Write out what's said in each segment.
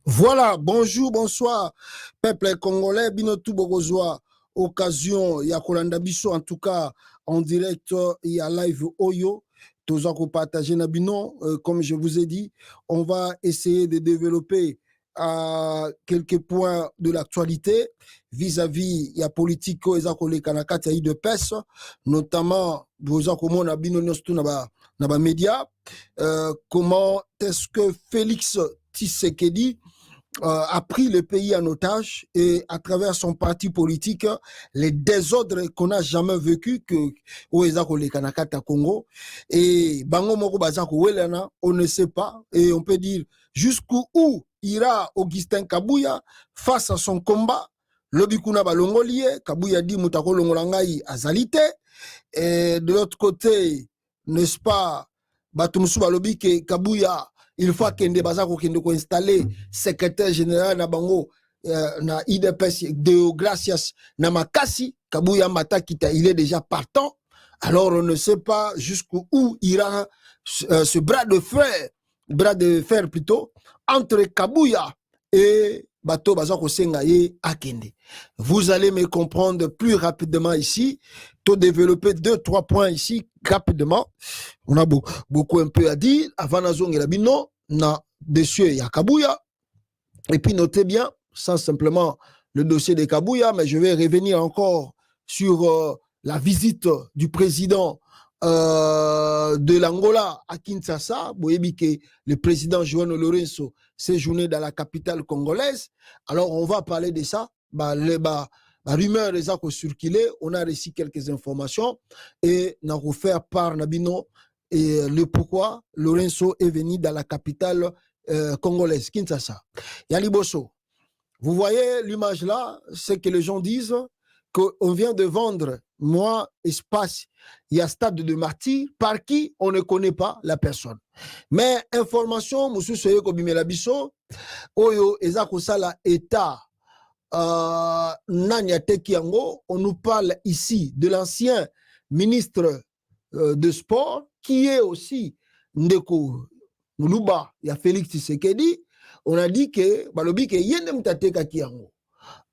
Voilà, bonjour, bonsoir, peuple congolais, binotou bogozoa, occasion, ya kolanda biso, en tout cas, en direct, ya live Oyo, tous en partager na bino, comme je vous ai dit, on va essayer de développer quelques points de l'actualité vis-à-vis ya politique ezakole kanakata de pes, notamment, boza komona bino nostu na ba média, comment est-ce que Félix Tshisekedi a pris le pays en otage et à travers son parti politique, les désordres qu'on n'a jamais vécu que Oezako le Kanakata Congo et Bango Moko Bazako Welena, on ne sait pas et on peut dire jusqu'où ira Augustin Kabouya face à son combat. Lobikuna Balongolier, Kabouya dit Moutako Longolangai Azalite et de l'autre côté, n'est-ce pas, Batumsu Balobi que Kabouya il faut qu'il ko installer secrétaire général na bango na IDPS Deogracias na Makasi Kabouya Mata Kita, il est déjà partant. Alors on ne sait pas jusqu'où ira ce bras de fer plutôt entre Kabouya et Bato Bazako Sengaye Akende. Vous allez me comprendre plus rapidement ici. Tout développer 2-3 points ici rapidement. On a beaucoup un peu à dire. Avant Nazong et Labino, na dossier ya Kabouya. Et puis notez bien, sans simplement le dossier de Kabouya, mais je vais revenir encore sur la visite du président de l'Angola à Kinshasa. Vous voyez que le président João Lourenço séjourné dans la capitale congolaise. Alors on va parler de ça. La rumeur les a circulé, on a reçu quelques informations et on a fait par Nabino et le pourquoi Lourenço est venu dans la capitale congolaise, Kinshasa. Yaliboso, vous voyez l'image là, c'est que les gens disent qu'on vient de vendre moi espace, il y a stade de martyr par qui on ne connaît pas la personne. Mais information, monsieur Soye Kobimela Biso, Oyo Ezako Sala État. Nanya Tekiango, on nous parle ici de l'ancien ministre de sport qui est aussi Ndeko Muluba, il y a Félix Tshisekedi. On a dit que Balobi ke Yendem Tateka Kiango.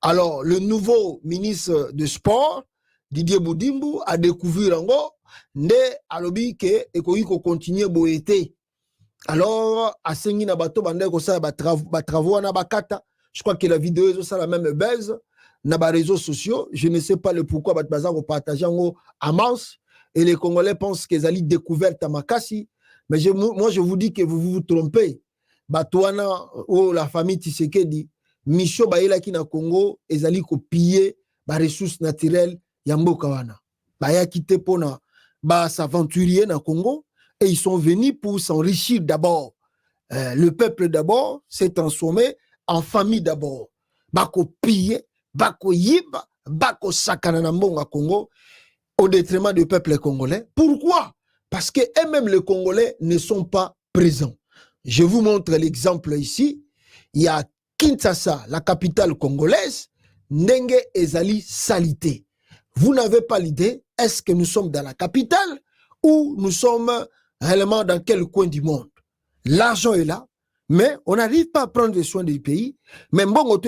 Alors le nouveau ministre de sport Didier Boudimbu a découvert Ango nde alobi ke ekoiko continuer boete. Alors a sengi na bato bande ko sa ba travaux na bakata. Je crois que la vidéo est la même base dans les réseaux sociaux. Je ne sais pas le pourquoi Batbaza partage en masse et les Congolais pensent qu'ils allaient découvrir Tamakasi. Mais moi, je vous dis que vous vous trompez. Batouana ou la famille Tshisekedi, Micho Baïla qui na Congo, ils allaient piller les ressources naturelles Yambo Kawana. Baya quitté pour s'aventurier na Congo et ils sont venus pour s'enrichir d'abord. Le peuple d'abord s'est transformé en famille d'abord. Bako piller, bako yiba, bako sakana na mbonga Congo au détriment du peuple congolais. Pourquoi? Parce que eux-mêmes les Congolais ne sont pas présents. Je vous montre l'exemple ici. Il y a Kinshasa, la capitale congolaise, Ndenge Ezali Salité. Vous n'avez pas l'idée, est-ce que nous sommes dans la capitale ou nous sommes réellement dans quel coin du monde? L'argent est là, mais on n'arrive pas à prendre soin du pays. Mais bon,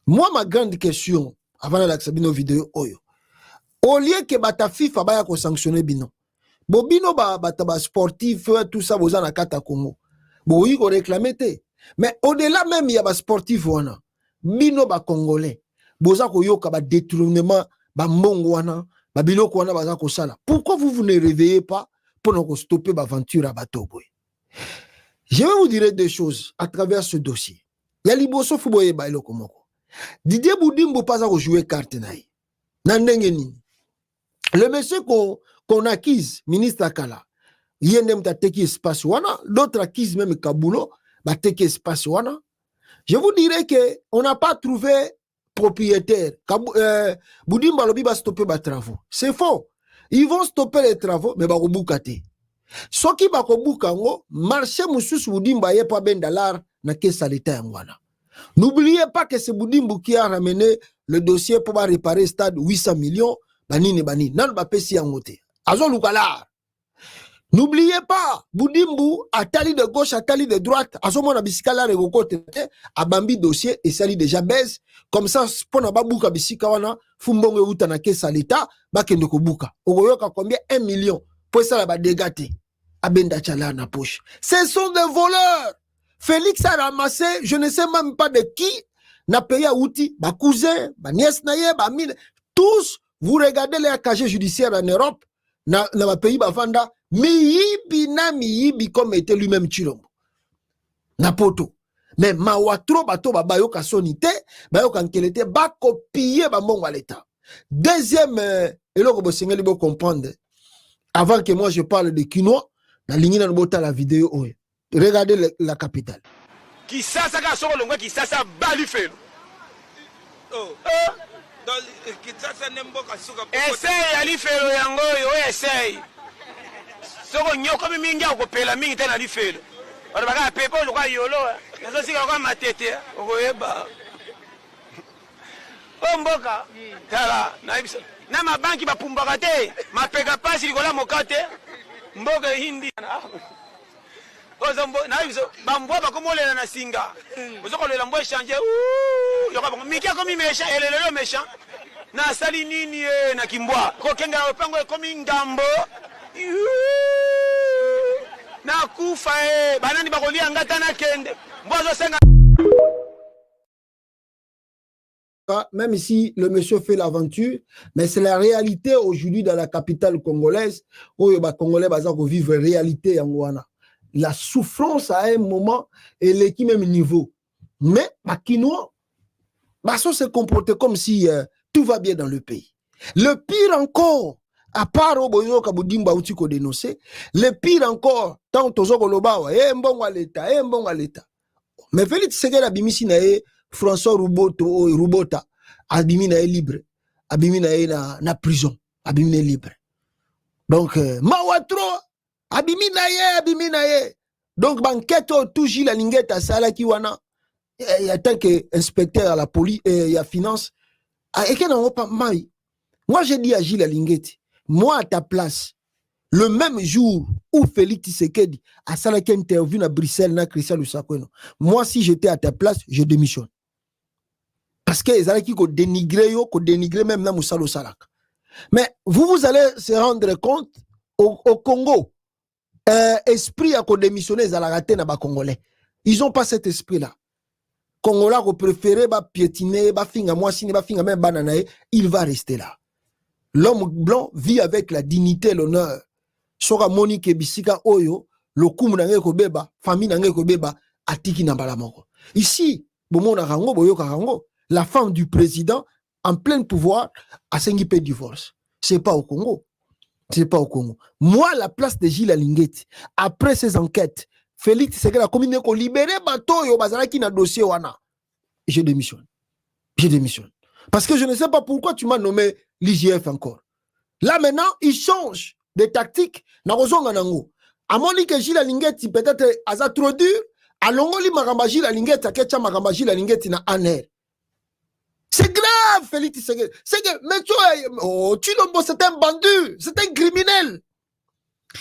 moi, ma grande question, avant d'accéder nos vidéos, au lieu que bata FIFA baya ko sanctionner bino, bino ba sportif tout ça boza na kata Congo, bo yi ko réclamer te. Mais au-delà même il y a ba sportif wana, bino ba congolais, boza ko yoka ba détournement ba mbongo wana, ba biloko wana baza ko sala. Pourquoi vous ne réveillez pas pour nous stopper l'aventure à bateau? Je vais vous dire des choses à travers ce dossier. Ya liboso fuboye ba iloko moko. Didier Boudimbo pas à jouer carte naï. Nandenge nini. Le monsieur qu'on acquise, ministre Akala, yendem ta teki espace wana, d'autres acquise même Kabulo, ba teki espace wana. Je vous dirais que on n'a pas trouvé propriétaire. Boudimba lobi va stopper les travaux. C'est faux. Ils vont stopper les travaux, mais ba koboukate. Soki ba kobukango, marché mususu Boudimba yé pas ben dollar na kesa l'état yangwana. N'oubliez pas que c'est Boudimbo qui a ramené le dossier pour réparer le stade 800 millions. Banini banini. Nan ba pesi yangote. Azo lukala. N'oubliez pas, Boudimbo a tali de gauche, a tali de droite, a son mona bisikala regokote, a bambi dossier et sali déjà baise. Comme ça, pour na babuka bisika wana, fumbonge uta na kesa l'État, bakende ko buka. Ogoyoka combien? 1 million. Pour ça, la ba dégate. Abenda chala na poche. Ce sont des voleurs. Félix a ramassé, je ne sais même pas de qui, n'a payé à outil, ma cousin, ma nièce naïe, ma mine. Tous, vous regardez les casiers judiciaires en Europe, na pays bavanda, miyibi comme était lui-même Chilombo. Na poto. Mais ma watro bato bayoka sonité, bayoka nkelete, ba copier ba mongo à l'État. Deuxième, et là, vous bo comprendre, avant que moi je parle de quinoa, la ligne dans la vidéo, regardez la capitale. Qui ça ka soko longwa qui ça bali felo. Oh. Qui ça nemboka suka. Essaye ali felo yango yo essaye. Soko nyoko mingi akopela mingi tena ali felo. Ora baka pepo lokwa yolo. Nazo sika kwa matete okoyeba. Omboka. Tala na ibisa. Na mabanki bapumbaka te. Mapeka pasi likola mokate. Mboka hindi. Bambwa bakomolela na singa. Ozokolela mbwa changer. Yoka mikia komi mesha elelelo mesha. Na sali nini na kimbwa. Ko kenga opango komi ngambo. Na kufa banani bakolia ngata na kende. Mbwa zo senga. Même si le monsieur fait l'aventure, mais c'est la réalité aujourd'hui dans la capitale congolaise où les Congolais vivent la réalité en Wana. La souffrance à un moment elle est qui même niveau. Mais Makinois, Basso se comporter comme si tout va bien dans le pays. Le pire encore, à part Oboyo Kaboudimba ou Tiko dénoncé, le pire encore, tant Tozoko Lobawa, bon à l'État. Mais Félix Tshisekedi abimisi na François Rubota, abimi na libre, abimi na prison, abimi na libre. Donc, Mawatro, abimi na ye. Donc, banquette tout Gilles Alingeta Sala Kiwana, il y a tant qu'inspecteur à la police et à finance. Et qu'il n'en a pas mal. Moi, j'ai dit à Gilles Alingeti, moi à ta place, le même jour où Félix Tshisekedi a Salaki interview à Bruxelles, na Christian Lusakweno, moi, si j'étais à ta place, je démissionne. Parce que les Alaki ko dénigrer même na Moussalo Salaka. Mais vous allez se rendre compte au Congo, esprit à démissionner les Alagaté na ba Congolais. Ils n'ont pas cet esprit-là. Congolais ko préféré ba piétiner, ba finga moi sini ba finga même bananae, il va rester là. L'homme blanc vit avec la dignité, l'honneur. Soka Monique Bisika Oyo, le koum nange ko beba, famille nange ko beba, atiki na balamoko. Ici, bomona rango boyoka rango, la femme du président en plein pouvoir a sengipe divorce. C'est pas au Congo. C'est pas au Congo. Moi, la place de Gilles Alingeti, après ces enquêtes, Félix Tshisekedi a combiné ko libérer bateau yo bazalaki na dossier wana. Je démissionne. Je démissionne. Parce que je ne sais pas pourquoi tu m'as nommé l'IGF encore. Là maintenant, il change de tactique. Narozonga nango. A moni que Gilles Alingeti peut-être aza trop dur. A longoli magamba Gilles Alingeti a ketcha magamba Gilles Alingeti na aner. C'est grave, Félix Tshisekedi. C'est que, mais tu vois, Chilombo c'est un bandu, c'est un criminel.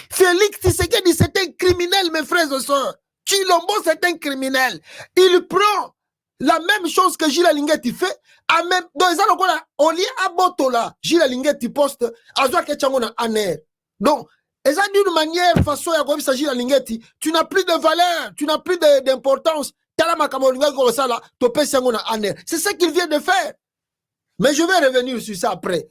Félix Tshisekedi c'est un criminel, mes frères et sœurs. Chilombo c'est un criminel. Il prend la même chose que Gilles Alingeti fait, à même, dans les années, on lit à Botola, Gilles Alingeti poste, à Zoa Ketchangona aner. Donc, et ça d'une manière, façon, à quoi Gilles Alingeti, tu n'as plus de valeur, tu n'as plus d'importance. C'est ce qu'il vient de faire. Mais je vais revenir sur ça après.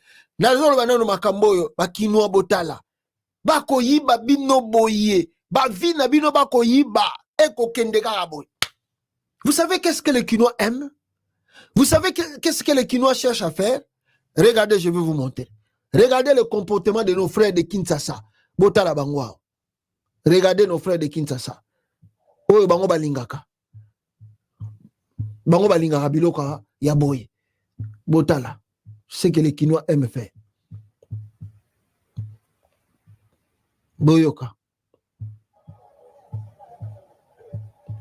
Bakoyiba bino boye, ba vina bino bakoyiba, eko kende karaboy. Vous savez qu'est-ce que les Kinois aiment? Vous savez qu'est-ce que les Kinois cherchent à faire? Regardez, je vais vous montrer. Regardez le comportement de nos frères de Kinshasa. Botala Bangwa. Regardez nos frères de Kinshasa. Oyo bango balingaka. Bango balingaka biloka ya boye. Botala. C'est ce que les Kinois aiment faire. Boyoka.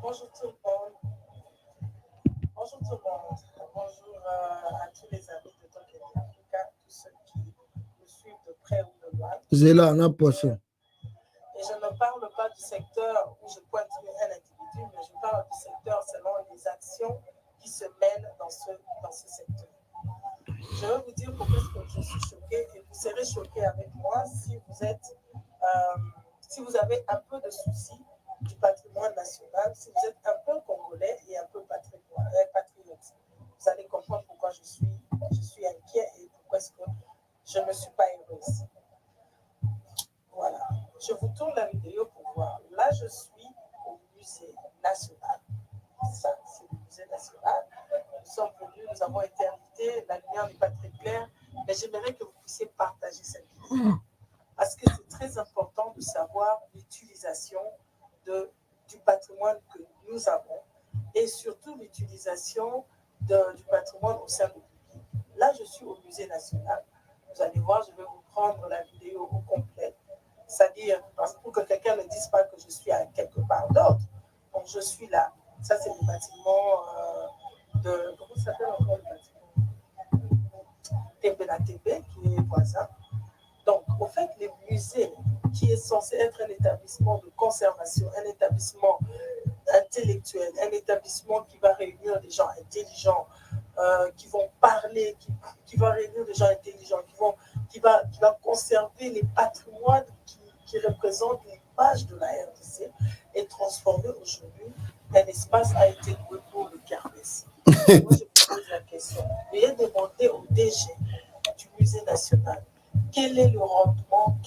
Bonjour tout le monde. Bonjour tout le monde. Bonjour à tous les amis de Token Africa, tous ceux qui nous suivent de près ou de loin. Zéla, on a poisson. Et je ne parle pas du secteur où je pointe un individu, mais je parle du secteur selon les actions qui se mènent dans ce secteur. Je vais vous dire pourquoi je suis choquée et vous serez choqués avec moi si vous avez un peu de soucis du patrimoine national, si vous êtes un peu congolais et un peu patriote. Vous allez comprendre pourquoi je suis inquiet et pourquoi est-ce que je ne suis pas heureuse. Voilà. Je vous tourne la vidéo pour voir. Là, je suis au musée national. Ça, c'est le musée national. Nous sommes venus, nous avons été invités. La lumière n'est pas très claire, mais j'aimerais que vous puissiez partager cette vidéo. Parce que c'est très important de savoir l'utilisation du patrimoine que nous avons et surtout l'utilisation du patrimoine au sein du public. Là, je suis au musée national. Vous allez voir, je vais vous prendre la vidéo au complet. C'est-à-dire, pour que quelqu'un ne dise pas que je suis à quelque part d'autre. Donc, je suis là. Ça, c'est le bâtiment de... Comment ça s'appelle encore le bâtiment? La TB, qui est voisin. Donc, au fait, les musées, qui est censé être un établissement de conservation, un établissement intellectuel, un établissement qui va réunir des gens intelligents, qui vont parler, qui va réunir des gens intelligents, qui va conserver les patrimoines qui représentent l'image de la RDC et transformer aujourd'hui un espace a été loué pour le Carbès. Moi, je vous pose la question. Veuillez demander au DG du musée national quel est le rendement,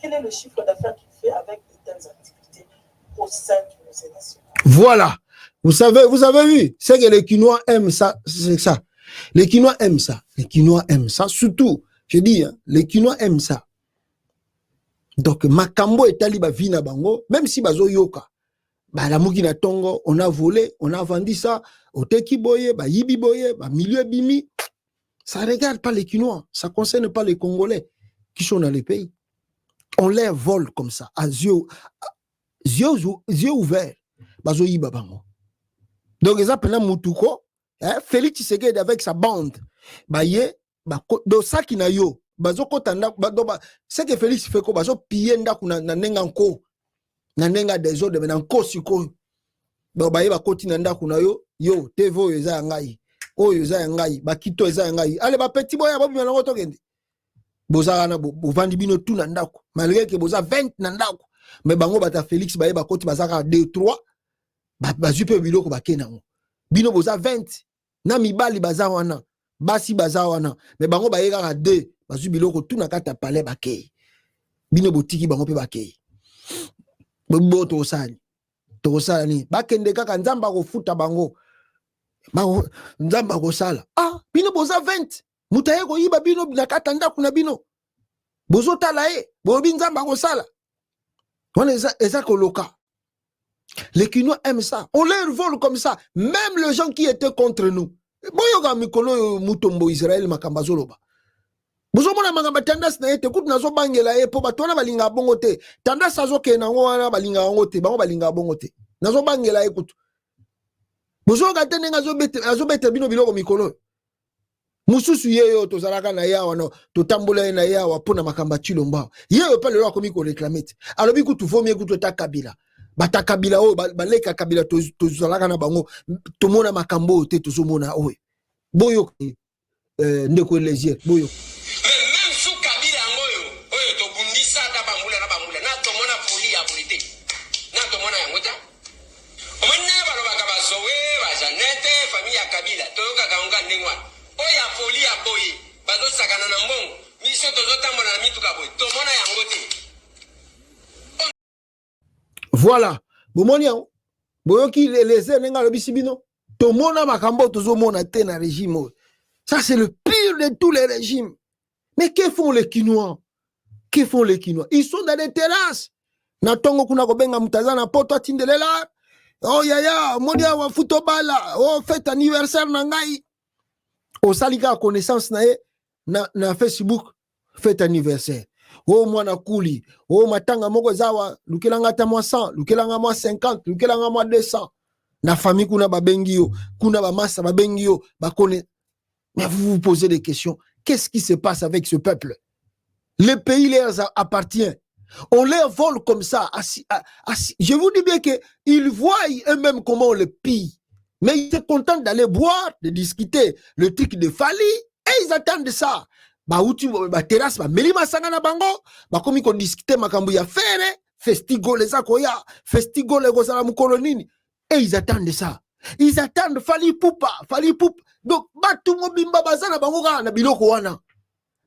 quel est le chiffre d'affaires qu'il fait avec de telles activités au sein du musée national. Voilà. Vous avez vu, c'est que les Kinois aiment ça, c'est ça. Les Kinois aiment ça. Les Kinois aiment ça. Surtout, je dis, hein, les Kinois aiment ça. Donc, Makambo et Taliba Vina Bango, même si Bazo Yoka, la Mugina Tongo, on a volé, on a vendu ça, au Teki Boye, Yibi Boye, Milieu Bimi. Ça ne regarde pas les Kinois, ça ne concerne pas les Congolais qui sont dans les pays. On les vole comme ça, à yeux ouverts. Bazo Yiba Bango. Donc, ils appellent Moutouko, Félix Tshisekedi avec sa bande. Baye, do saki na yo, bazo kotanda, c'est que Félix fait quoi? Bazo piller ndaku na nenga nko, na nenga des autres, na nko siko. Baye ba koti na ndaku na yo, yo, tevo eza ngai, oyo eza ngai, bakito eza ngai. Ale ba petit boya ba bima na ngoto kende. Boza na bovandi bino tout na ndaku, malgré que boza 20 na ndaku. Mais bango bata Félix baye ba koti bazaka 2 3. Bazupe biloko bakenango. Bino boza 20. Na mibali baza wana. Basi baza wana. Mais bango baye kaka 2. Bazu biloko tout na kata palais bakei. Bino botiki bango pe bakei. Bo tosani. Tosani. Bakende kaka nzamba ko futa bango. Bango nzamba ko sala. Ah, bino boza 20. Mutaye ko yiba bino na kata ndaku na bino. Bozo tala e. Bo nzamba ko sala. Wana eza ko loka. Les Kinois aiment ça. On les vole comme ça. Même les gens qui étaient contre nous. Boyoga mikolo mutombo Israël makambazoloba. Bozomona makamba tendance na ete kutu nazo bangela e po batona balinga bongo te. Tendance azo ke nango wana balinga bongo te. Bango balinga bongo te. Nazo bangela e kutu. Bozoga tene azo bete bino biloko mikolo. Mususu yeyo tozalaka na yawa no totambola na yawa pona makamba chilomba. Yeyo pa lelo akomi ko réclamer. Alobi kutu vomie kutu ta Kabila. Bata Kabila o baleka Kabila tozalaka na bango tomona makambo te tozomona oyo boyo ndeko légier boyo même sous Kabila oyo to bundisa da bambula na tomona folie ya politique na tomona yango ta omene balo bakabazowe ba Janete famille ya Kabila toyoka kaunga ndengwa oya folie ya boye bazo sakana na mbongo miso tozotambola na mituka boye tomona yango te. Voilà, boyoki les nenga le bisibino to mona makambo tozo mona te na régime. Ça c'est le pire de tous les régimes. Mais que font les Quinois? Que font les Quinois? Ils sont dans des terrasses. Na tongo kuna kobenga mutazana poto atindelela. Oh yaya, modia wa futobala. Oh fête anniversaire na ngai. O salika connaissance na Facebook fête anniversaire. Oh mwana kuli. Oh matanga moko zawa lukelanga ta moi 100, lukelanga moi 50, lukelanga moi 200. Na famille kuna babengi yo, kuna ba massa babengi yo, ba connaît. Mais vous vous posez des questions. Qu'est-ce qui se passe avec ce peuple? Le pays leur appartient. On les vole comme ça. Je vous dis bien qu'ils voient eux-mêmes comment on les pille. Mais ils sont contents d'aller boire, de discuter le truc de Fali. Et ils attendent ça. Bah, où tu vas, terrasse, bah, melima sangana bango, bah, comme ils discutent, makambu ya fere, festigo les akoya, festigo les gozala mukolonini. Et ils attendent ça. Ils attendent Fali Poupa, Fali Poupa. Donc, batungo bimba bazana bango na biloko wana.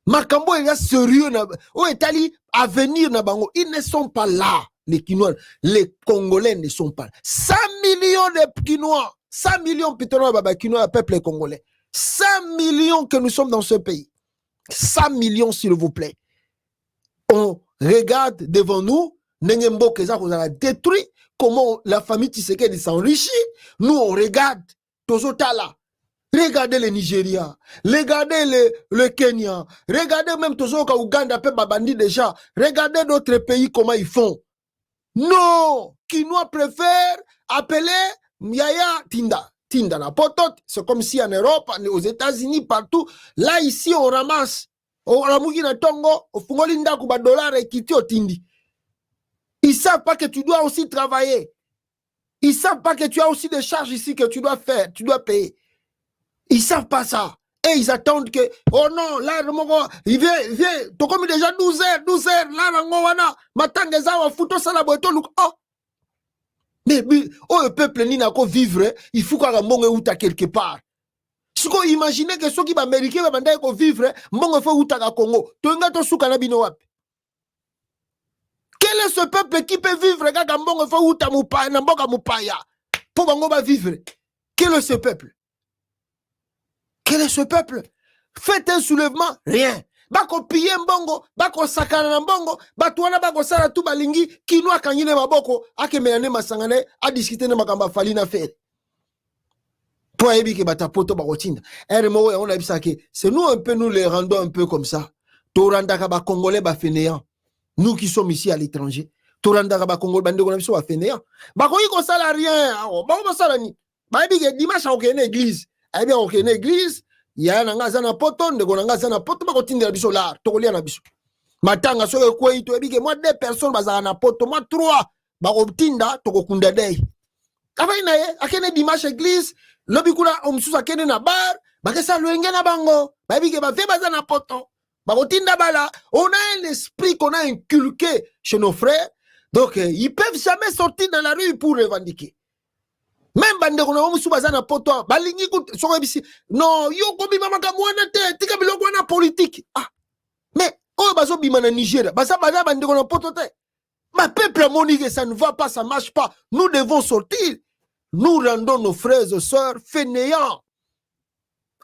Makambo est sérieux na o etali avenir na bango. Ils ne sont pas là. Les Quinois, les Congolais ne sont pas là. 100 millions de Quinois, 100 millions pitona baba Quinois, peuple congolais. 100 millions que nous sommes dans ce pays. 100 millions s'il vous plaît. On regarde devant nous, Nengembo Keza qu'on a détruit, comment la famille Tshisekedi s'enrichit. Nous on regarde Tozotala. Regardez le Nigeria, regardez le Kenya, regardez même Tozoka Ouganda, Babandi déjà, regardez d'autres pays comment ils font. Non, Quinois préfère appeler Yaya Tinda. Tinda la potote, c'est comme si en Europe, aux États-Unis, partout, là ici on ramasse. On ramouki na tongo, au fungolinda kuba dollar et kiti au tindi. Ils savent pas que tu dois aussi travailler. Ils savent pas que tu as aussi des charges ici que tu dois faire, tu dois payer. Ils savent pas ça. Et ils attendent que, oh non, là, il vient, t'as comme déjà 12 heures, là, wana, matangeza wa futo salaboto, oh. Mais, oh, le peuple n'y n'a qu'à vivre, il faut qu'on monge outa quelque part. Si vous imaginez que ceux qui sont américains vont vivre, monge faut outa ka Congo, tu n'as pas souka na bino wapi. Quel est ce peuple qui peut vivre, kaka monge faut outa mupaya, na mboka mupaya, pour bango ba vivre? Quel est ce peuple? Quel est ce peuple? Faites un soulèvement, rien. Bako piller mbongo, bako sakana na mbongo, batuana bako sala tu balingi, Quinois kangine maboko, ake meyane masangane, a discuter na makamba fali na faire. Toi, ebi ke bata poto bako tinda. Eremo, on a vu ça que c'est nous un peu, nous les rendons un peu comme ça. Torandaka ba Congolais ba fainéant. Nous qui sommes ici à l'étranger. Torandaka ba Congolais bande qu'on a vu ça ba fainéant. Bako yi ko sala rien. Bako sala ni. Ba ebi ke dimanche a okene église. Eh bien, ok, une église, il y a un gazana poton, de gonangazana poton, ma continue la biso là, tokolia na biso. Matanga so ko ito ebi ke moi 2 personnes bazana poto, moi 3, ba obtinda tokokunda dei. Ava ina ye, akene dimanche église, lobi kuna omsusa akene na bar, ba kesa luenge na bango, ba ebi ke ba fe bazana poto, ba otinda bala. On a un esprit qu'on a inculqué chez nos frères, donc ils peuvent jamais sortir dans la rue pour revendiquer. Même bande qu'on a musu bazana poto balingi so bisi non yo ko bima makamwana te tika biloko na politique ah mais oh bazo bima na Nigeria basa bana bande qu'on a poto te ma peuple moni que ça ne va pas, ça marche pas, nous devons sortir, nous rendons nos frères et sœurs fainéants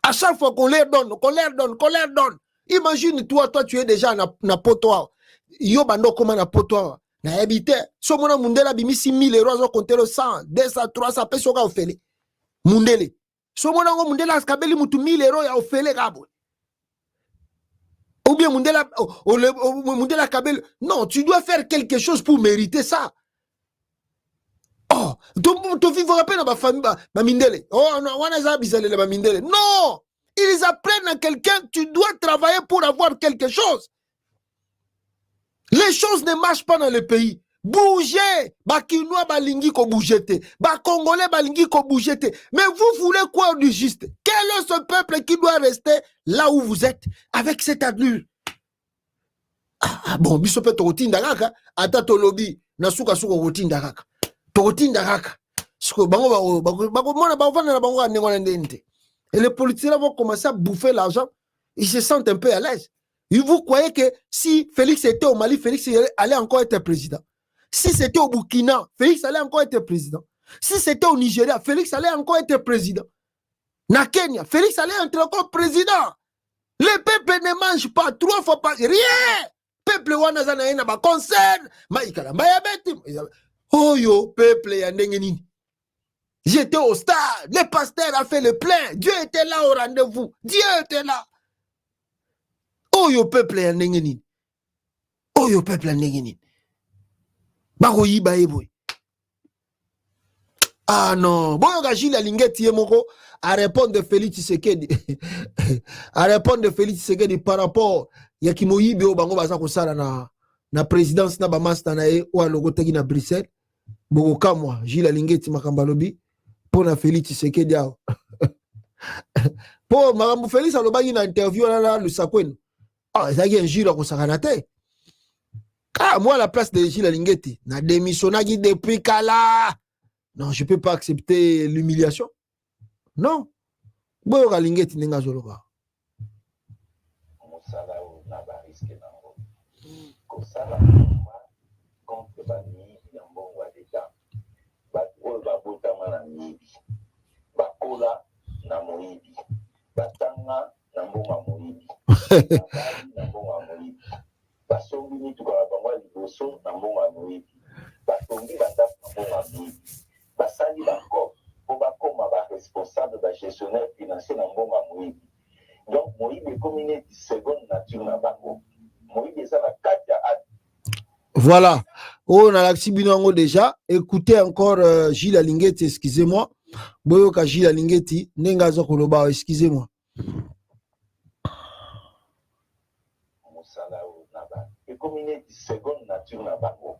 à chaque fois qu'on leur donne. Imagine toi tu es déjà na poto yo bando comme na poto na habité so mona mundela bimi 6 000 euros compter le 100 200 300 peso ka ofele mundele so mona ngo mundela skabeli mutu 1000 euros ya ofele kabo ou bien mundela mundela kabel. Non, tu dois faire quelque chose pour mériter ça. Oh tu vivras pas dans ma famille ba mindele. Oh non wana za bizale ba mindele. Non, ils apprennent à quelqu'un, tu dois travailler pour avoir quelque chose. Les choses ne marchent pas dans le pays. Bougez. Ba Quinois balingi ko bougete. Ba Congolais balingi ko bougete. Mais vous voulez quoi du juste? Quel est ce peuple qui doit rester là où vous êtes avec cette allure? Ah bon, biso pe totinda kaka, ata to lobby na suka totinda kaka. Totinda kaka. Siko bango mona ba vana na bango ngona ndente. Et les politiciens vont commencer à bouffer l'argent. Ils se sentent un peu à l'aise. Et vous croyez que si Félix était au Mali, Félix allait encore être président? Si c'était au Burkina, Félix allait encore être président? Si c'était au Nigeria, Félix allait encore être président. Na Kenya, Félix allait être encore président. Le peuple ne mange pas 3 fois par rien. Peuple wanazana ena ba concert, maikala bayabeti. Oh yo, peuple ya ndenge nini. J'étais au stade, le pasteur a fait le plein. Dieu était là au rendez-vous. Dieu était là. Oh yo, peuple ya ndenge nini. Oh yo, peuple ya ndenge nini. Bako yiba eboy. Ah non, bon Gilles Alingeti Yemoko à répondre de Félix Tshisekedi. À répondre de Félix Tshisekedi par rapport ya kimoyibe o bango baza ko sala na présidence na ba master na e o logo teki na Bruxelles. Boko kamwa Gilles Alingeti makambalobi pour na Félix Tshisekedi ao. Pour makambo Félix alobaki na interview na Lusakwen. Ah, ça y un Gilles ko sakana te. Ah, moi à la place de Gilles Alingeti, na démissionnaki depuis kala. Non, je ne peux pas accepter l'humiliation. Non. Boyo Galingeti nenga zoloba. Mosala o na ba risque nango. Kosala contre bani yambo wa d'État. Ba ko ba botama na mibi. Ba kola na moyibi. Batanga na mbonga moyibi. Na mbonga moyibi. Ba songi ni tukala bangwa liboso na mbonga moyibi. Ba tongi banda na mbonga moyibi. Basali banko pour bakoma ba responsable ba gestionnaire financier na mbonga moyibi. Donc moyibi comme une seconde nature na bango. Moyibi ça la kati ya ad. Voilà. On a l'axibinango déjà. Écoutez encore Gilles Alingeti, excusez-moi. Boyoka Gilles Alingeti, nenga zo koloba, excusez-moi. Mosala o na ba. Et comme une seconde nature na bango.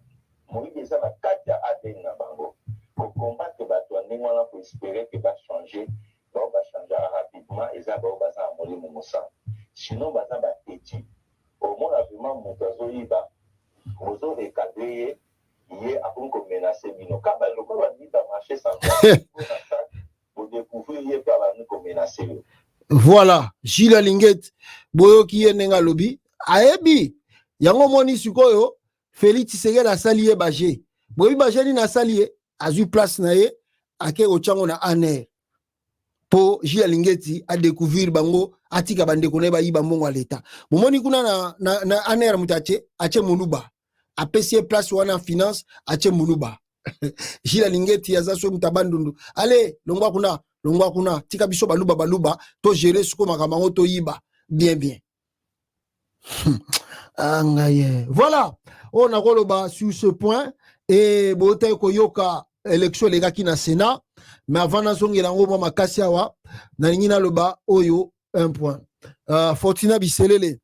Moyibi ça la kati ya ad na bango. Pour combattre bateau ndengwana pour espérer que va changer, va changer rapidement et ça va ça amoli momosa. Sinon va ça va petit. Au moins vraiment motazo iba. Mozo recadrer hier après qu'on menacer bino. Quand le quoi va dire marché sans pour découvrir hier pas va nous menacer. Voilà, Gilles Alingeti boyoki yenenga lobi aebi yango moni sikoyo Félix Tshisekedi asali baje. Boyi baje ni na sali a eu place na ye ake ochango na aner po Gilles Alingeti a découvrir bango atika bande kone ba yiba mbongo l'État momoni kuna na aner mutache ache muluba apesi place wana finance ache muluba Gilles Alingeti azaso mutabandundu ale longwa kuna tika biso baluba to gérer suko makamango to yiba bien angaye voilà on a koloba sur ce point et bote koyoka élection les gars qui na Sénat mais avant na zongi lango mwa makasi awa na ngina loba oyo un point Fortuna Biselele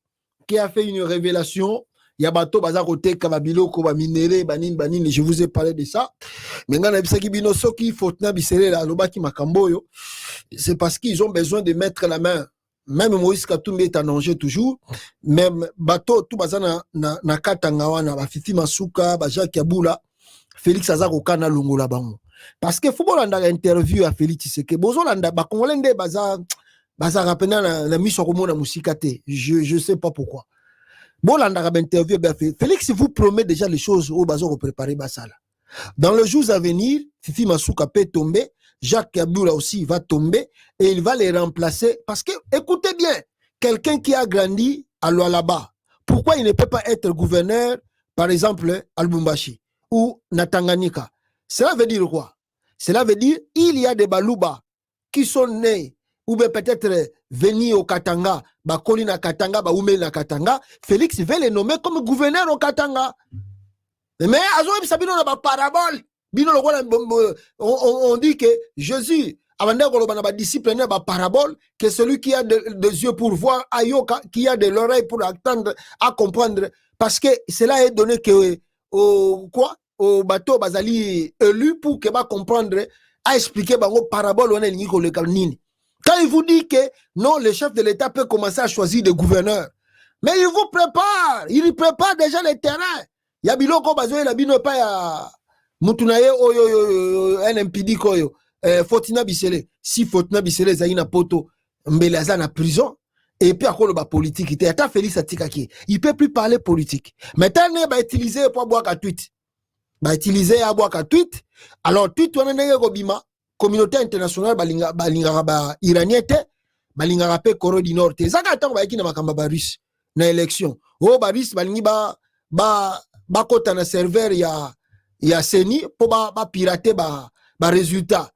qui a fait une révélation ya bato baza koteka ba biloko ba minéré banini je vous ai parlé de ça mais ngana bisaki bino soki Fortuna Biselele aloba ki makamboyo c'est parce qu'ils ont besoin de mettre la main. Même Moïse Katumbi est en danger toujours. Même bateau tout bazana na katanga wana ba Fifi Masuka ba Jacques Yabula Félix Azako kana longola bango. Parce que football anda interview à Félix Tshisekedi bozo landa ba congolais nde baza rapena na miso komona musika te. Je sais pas pourquoi. Bon landa ba interview ba Félix vous promet déjà les choses au bazo préparer basala. Dans les jours à venir, Fifi Masuka peut tomber, Jacques Kabila aussi va tomber et il va les remplacer. Parce que, écoutez bien, quelqu'un qui a grandi à Lualaba, pourquoi il ne peut pas être gouverneur, par exemple, à Lubumbashi ou Natanganyika? Cela veut dire quoi? Cela veut dire il y a des Baluba qui sont nés ou bien peut-être venus au Katanga, Bakoli na Katanga, Baoumé na Katanga. Félix veut les nommer comme gouverneur au Katanga. Mais parabole, on dit que Jésus, avant de discipline parabole, que celui qui a des yeux pour voir, qui a de l'oreille pour attendre, à comprendre, parce que cela est donné que au bateau bazali élu pour que va comprendre, à expliquer parabole. Quand il vous dit que non, le chef de l'État peut commencer à choisir des gouverneurs, mais il vous prépare, il prépare déjà le terrain. Ya biloko bazoye la bino pa ya mutunaye oyo NMPD koyo Fortuna Bisele si Fortuna Bisele za ina poto mbele aza na prison et puis akolo ba politique ite ata Félix atika ki il peut plus parler politique maintenant ne ba utiliser pour boire ka tweet ba utiliser ya bwaka tweet. Alors tweet wana ndenge ko bima communauté internationale balinga ba iranien balinga pe Corée du Nord te zaka tango ba yaki na makamba ba russe na élection o ba russe balingi ba kota na serveur ya seni po ba pirater ba résultat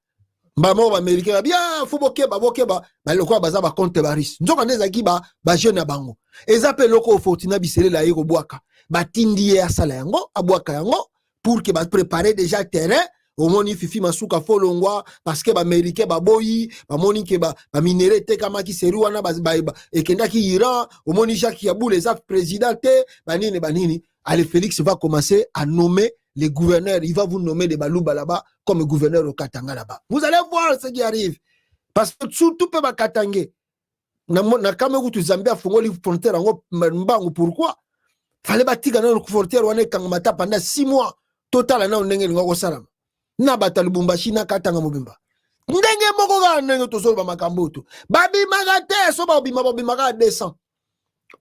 ba mo ba américain bien faut bokeba ba lokwa baza ba compte ba russe nzoka ndeza ki ba jeune bango eza pe loko fortuna bisele la yiko bwaka ba tindi ya sala yango abwaka yango pour que ba préparer déjà terrain au moni fifi masuka folongwa parce que ba américain ba boyi ba moni ke ba minéraux te kama ki seru wana ba ekenda ki Iran au moni Jacques Yaboul les présidenté ba nini allez Félix va commencer à nommer les gouverneurs, il va vous nommer des Balouba là-bas comme gouverneur au Katanga là-bas. Vous allez voir ce qui arrive. Parce que tout peut pas Katangé. Na Cameroun tu Zambia fongo li frontière en mbango pourquoi? Fallait bâtir na frontière wana kangmata pendant 6 mois total na ndenge ngoko salam. Na bata Lubumbashi na Katanga mobimba. Ndenge moko ga ndenge to so ba makambo to. Babi magate so ba bima 200.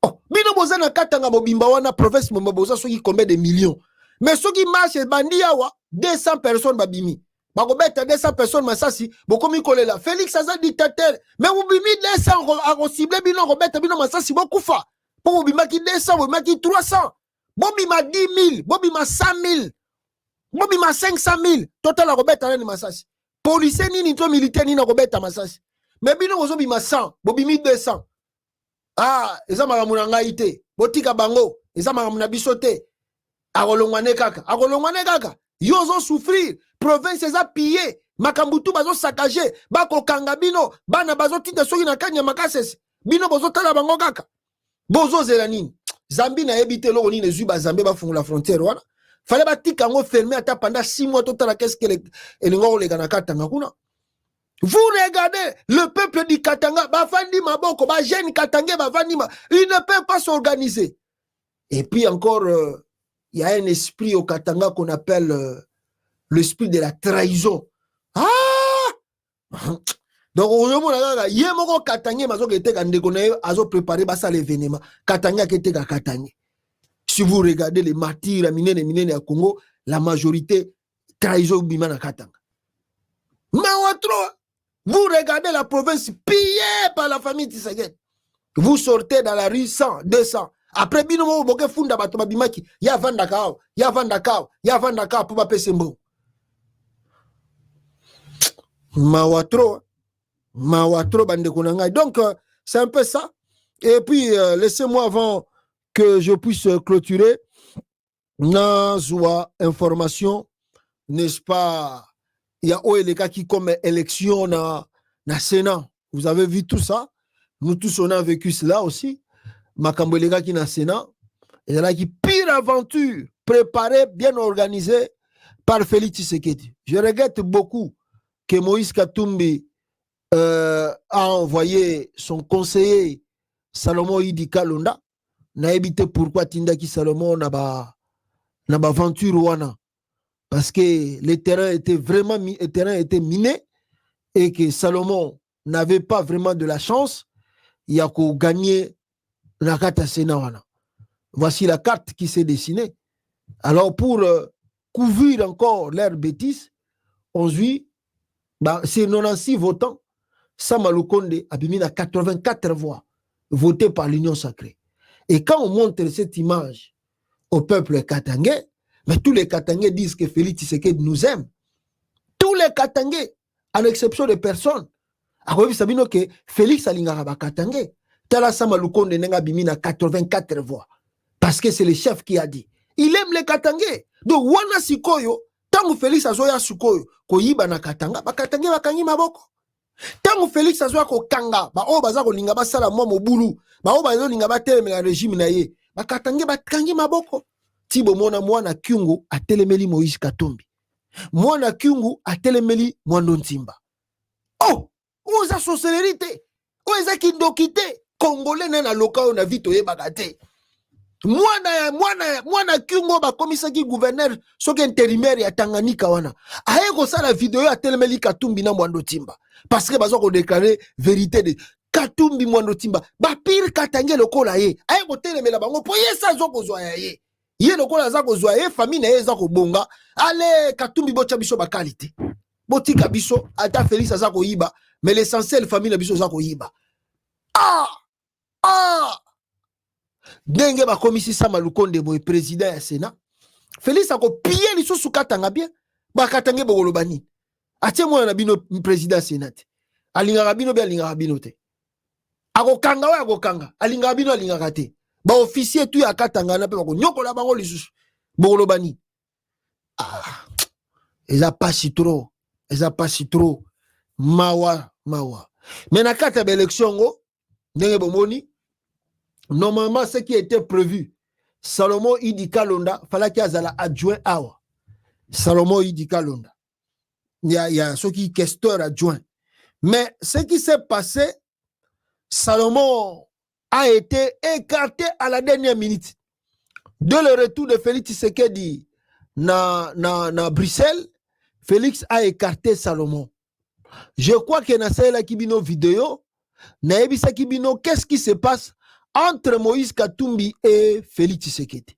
Oh, bino boza na Katanga mobimba wana province mobimba boza so ki combien de millions. Mais ceux qui marchent, bandiawa, 200 personnes babimi. Bakobeta 200 personnes masasi, bokomi kolela. Félix Aza dictateur. Mais vous bimi 200 a ciblé bino robeta bino masasi bokufa. Pour bima ki 200, bima ki 300. Bobima 10 000, bobima 100 000. Bobima 500 000. Total a robeta ni masasi. Policier ni to militaire ni na robeta masasi. Mais bino bozo bima 100, bobimi 200. Ah, eza makamuna ngai te. Botika bango, eza makamuna biso te. Agolongwane kaka yozo souffrir province eza pillé makambutu bazo saccager bako kangabino bana bazo tinda soki na kanya makasese bino bozo tala bango kaka bozo zela nini Zambi na ebité loko nini zuba Zambie ba fungula frontière wana fallait batika ngo fermé ata pendant 6 mois totala qu'est-ce que elingo le kana Katanga kuna. Vous regardez le peuple du Katanga bafandi maboko ba jeune Katanga bafandi ils ne peuvent pas s'organiser. Et puis encore il y a un esprit au Katanga qu'on appelle l'esprit de la trahison. Ah! Donc, au moment là, il y a un Katanga qui a préparé l'événement. Katanga qui était à Katanga. Si vous regardez les martyrs, les minés à Congo, la majorité trahison bima na Katanga. Vous regardez la province pillée par la famille Tshisekedi. Vous sortez dans la rue 100, 200. Après bino mo boke funda bato babimaki ya vanda kao pour ba pesembo mawatro bande konanga. Donc c'est un peu ça. Et puis laissez-moi avant que je puisse clôturer na zoa information, n'est-ce pas? Il y a OLK qui comme élection na Sénat. Vous avez vu tout ça? Nous tous on a vécu cela aussi. Makambo les gars qui na Sénat, et là qui pire aventure préparée, bien organisée par Félix Tshisekedi. Je regrette beaucoup que Moïse Katumbi a envoyé son conseiller Salomon Idi Kalonda. N'a évité pourquoi Tindaki Salomon n'a pas aventure wana. Parce que le terrain était vraiment miné et que Salomon n'avait pas vraiment de la chance. Il y a qu'au gagner la carte à Sénat. Voici la carte qui s'est dessinée. Alors pour couvrir encore leurs bêtises, on suit, c'est 96 votants. Sama Lukonde a mis 84 voix votées par l'Union sacrée. Et quand on montre cette image au peuple katangais, mais tous les Katangais disent que Félix Tshisekedi nous aime. Tous les Katangais, à l'exception de personne. Alors, vous savez que Félix Alingara Katangais, Tala Sama Lukonde Nenga Bimina 84 voix. Parce que c'est le chef qui a dit. Il aime les Katangais. Donc, Wana Sikoyo, tant que Félix Azoya Sikoyo, Koyiba na Katanga, Katangais va kanyi maboko. Tant que Félix Azoya ko Kanga, o baza ko linga basala mwa mobulu, o baza linga ba teleme la régime na ye, Katangais ba kanyi maboko. Tibo mwana Kyungu a telemeli Moïse Katumbi. Mwana Kyungu a telemeli Mwando Ntimba. Oh! Oza sorcellerité. Oza kindokité. Congolais na loka na vito ye bagate. Mwana Kyungu ba komisaki gouverneur soki intérimaire ya Tanganyika wana. Aye ko sala vidéo ya telemeli Katumbi na Mwando Ntimba. Parce que bazo ko déclarer vérité de Katumbi Mwando Ntimba. Ba pire Katangais lokola ye. Aye ko telemela bango po ye sa zo kozwa ya ye. Yé lokola za kozwa ye famille na ye za kobonga. Allez, Katumbi bocha biso ba qualité. Botika biso ata Félix za koyiba, mais l'essentiel famille na biso za koyiba. Denge ba komisi Sama Lukonde boy président ya Sénat. Félix a copié les sous katanga bien. Ba katange bogolobani. Atie mo na bino président Sénat. Alinga rabino be alinga rabino te. Akokanga wa akokanga. Alinga rabino alinga kate. Ba officier tu ya katanga na pe ko nyokola bango lisusu. Bogolobani. Eza pas si trop. Eza pas si trop. Mawa. Mais na kata ba élection ngo ndenge bomoni. Normalement, ce qui était prévu, Salomon Idi Kalonda, fallait qu'il y ait adjoint awa. Salomon Idi Kalonda. Il y a ceux qui questeur adjoint. Mais ce qui s'est passé, Salomon a été écarté à la dernière minute. De le retour de Félix Tshisekedi na Bruxelles, Félix a écarté Salomon. Je crois que dans cette vidéo, qu'est-ce qui se passe entre Moïse Katumbi et Félix Tshisekedi.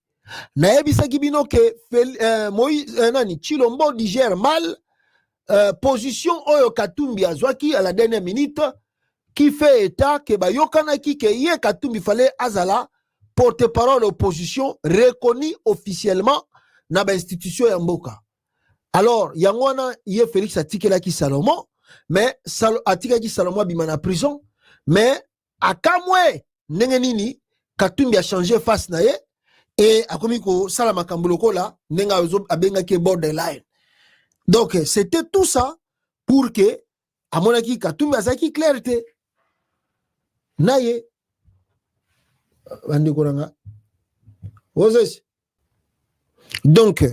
Naebisaki bino que Moïse Chilombo digère mal position oyo Katumbi azwaki à la dernière minute qui fait état que bayokanaki que ye Katumbi fallait azala porte-parole opposition reconnu officiellement na ba institution ya mboka. Alors yangwana ye Félix atikelaki Salomon, mais atikaki Salomon bimana prison, mais akamwe ndenge nini Katumbi a changé face na ye et akomi ko sala makambo lokola ndenge abengaki borderline. Donc c'était tout ça pour que amonaki Katumbi azaki clarté na ye bandi koranga. Donc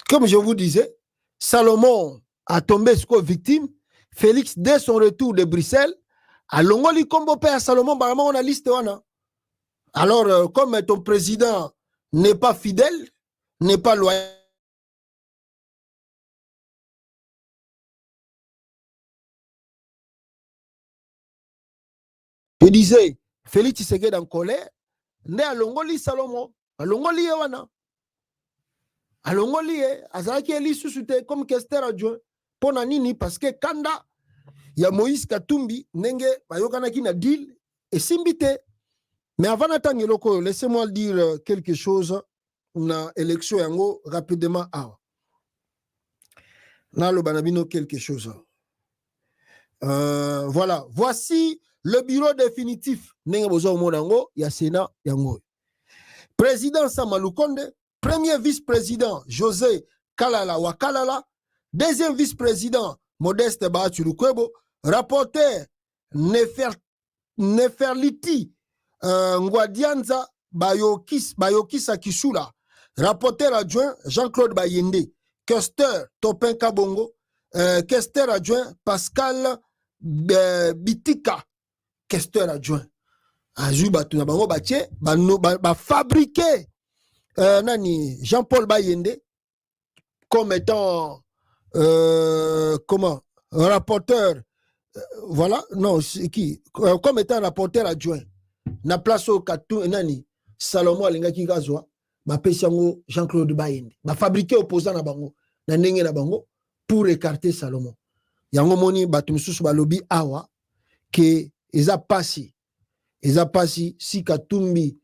comme je vous disais, Salomon a tombé sous victime. Félix dès son retour de Bruxelles a longoli kombo père Salomon barama on a liste wana. Alors comme ton président n'est pas fidèle, n'est pas loyal, je disais Félix Tshisekedi en colère, né à longoli Salomon, à longoli wana. À longoli azaki eli susute comme questeur adjoint pour nini parce que kanda ya Moïse Katumbi nenge bayokanaki na deal et simbité. Mais avant d'attendre loko, laissez-moi dire quelque chose na élection yango rapidement. Là le banabino quelque chose. Voilà, voici le bureau définitif nenge bozo monango ya Sénat yango. Président Sama Lukonde, premier vice-président José Kalala Wakalala, deuxième vice-président Modeste Baachulukwebo, rapporteur Neferliti Ngwadianza Bayokisa Kishula, rapporteur adjoint Jean-Claude Bayende, questeur Topin Kabongo, questeur adjoint Pascal Bitika, questeur adjoint. Ajuba tuna bango batie ba fabriqué nani Jean-Paul Bayende comme étant comment rapporteur voilà non c'est qui comme étant rapporteur adjoint na place au Katou nani Salomon alingaki kazwa ba pesango Jean-Claude Bayende ba fabriqué opposant na bango na ndenge na bango pour écarter Salomon yango moni batu mususu ba lobby awa que eza passé si Katumbi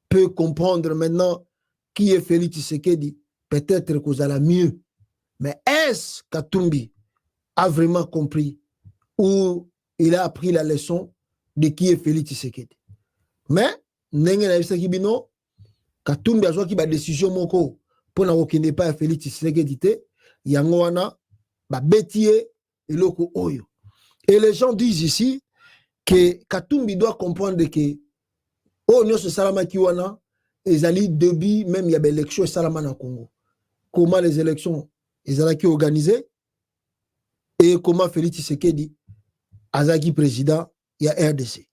peut comprendre maintenant qui est Félix Tshisekedi, peut-être qu'on a mieux. Mais est-ce Katumbi a vraiment compris ou il a appris la leçon de qui est Félix Tshisekedi? Mais, Katumbi a joué qui ba décision moko pour n'a pas Félix Tshisekedi te, yango wana ba bétier et loko oyo. Et les gens disent ici que Katumbi doit comprendre que oh nous ce salama qui wana ezali début même il y a des élections salama na Congo. Comment les élections ezalaki organisées et comment Félix Tshisekedi azaki président il y a RDC.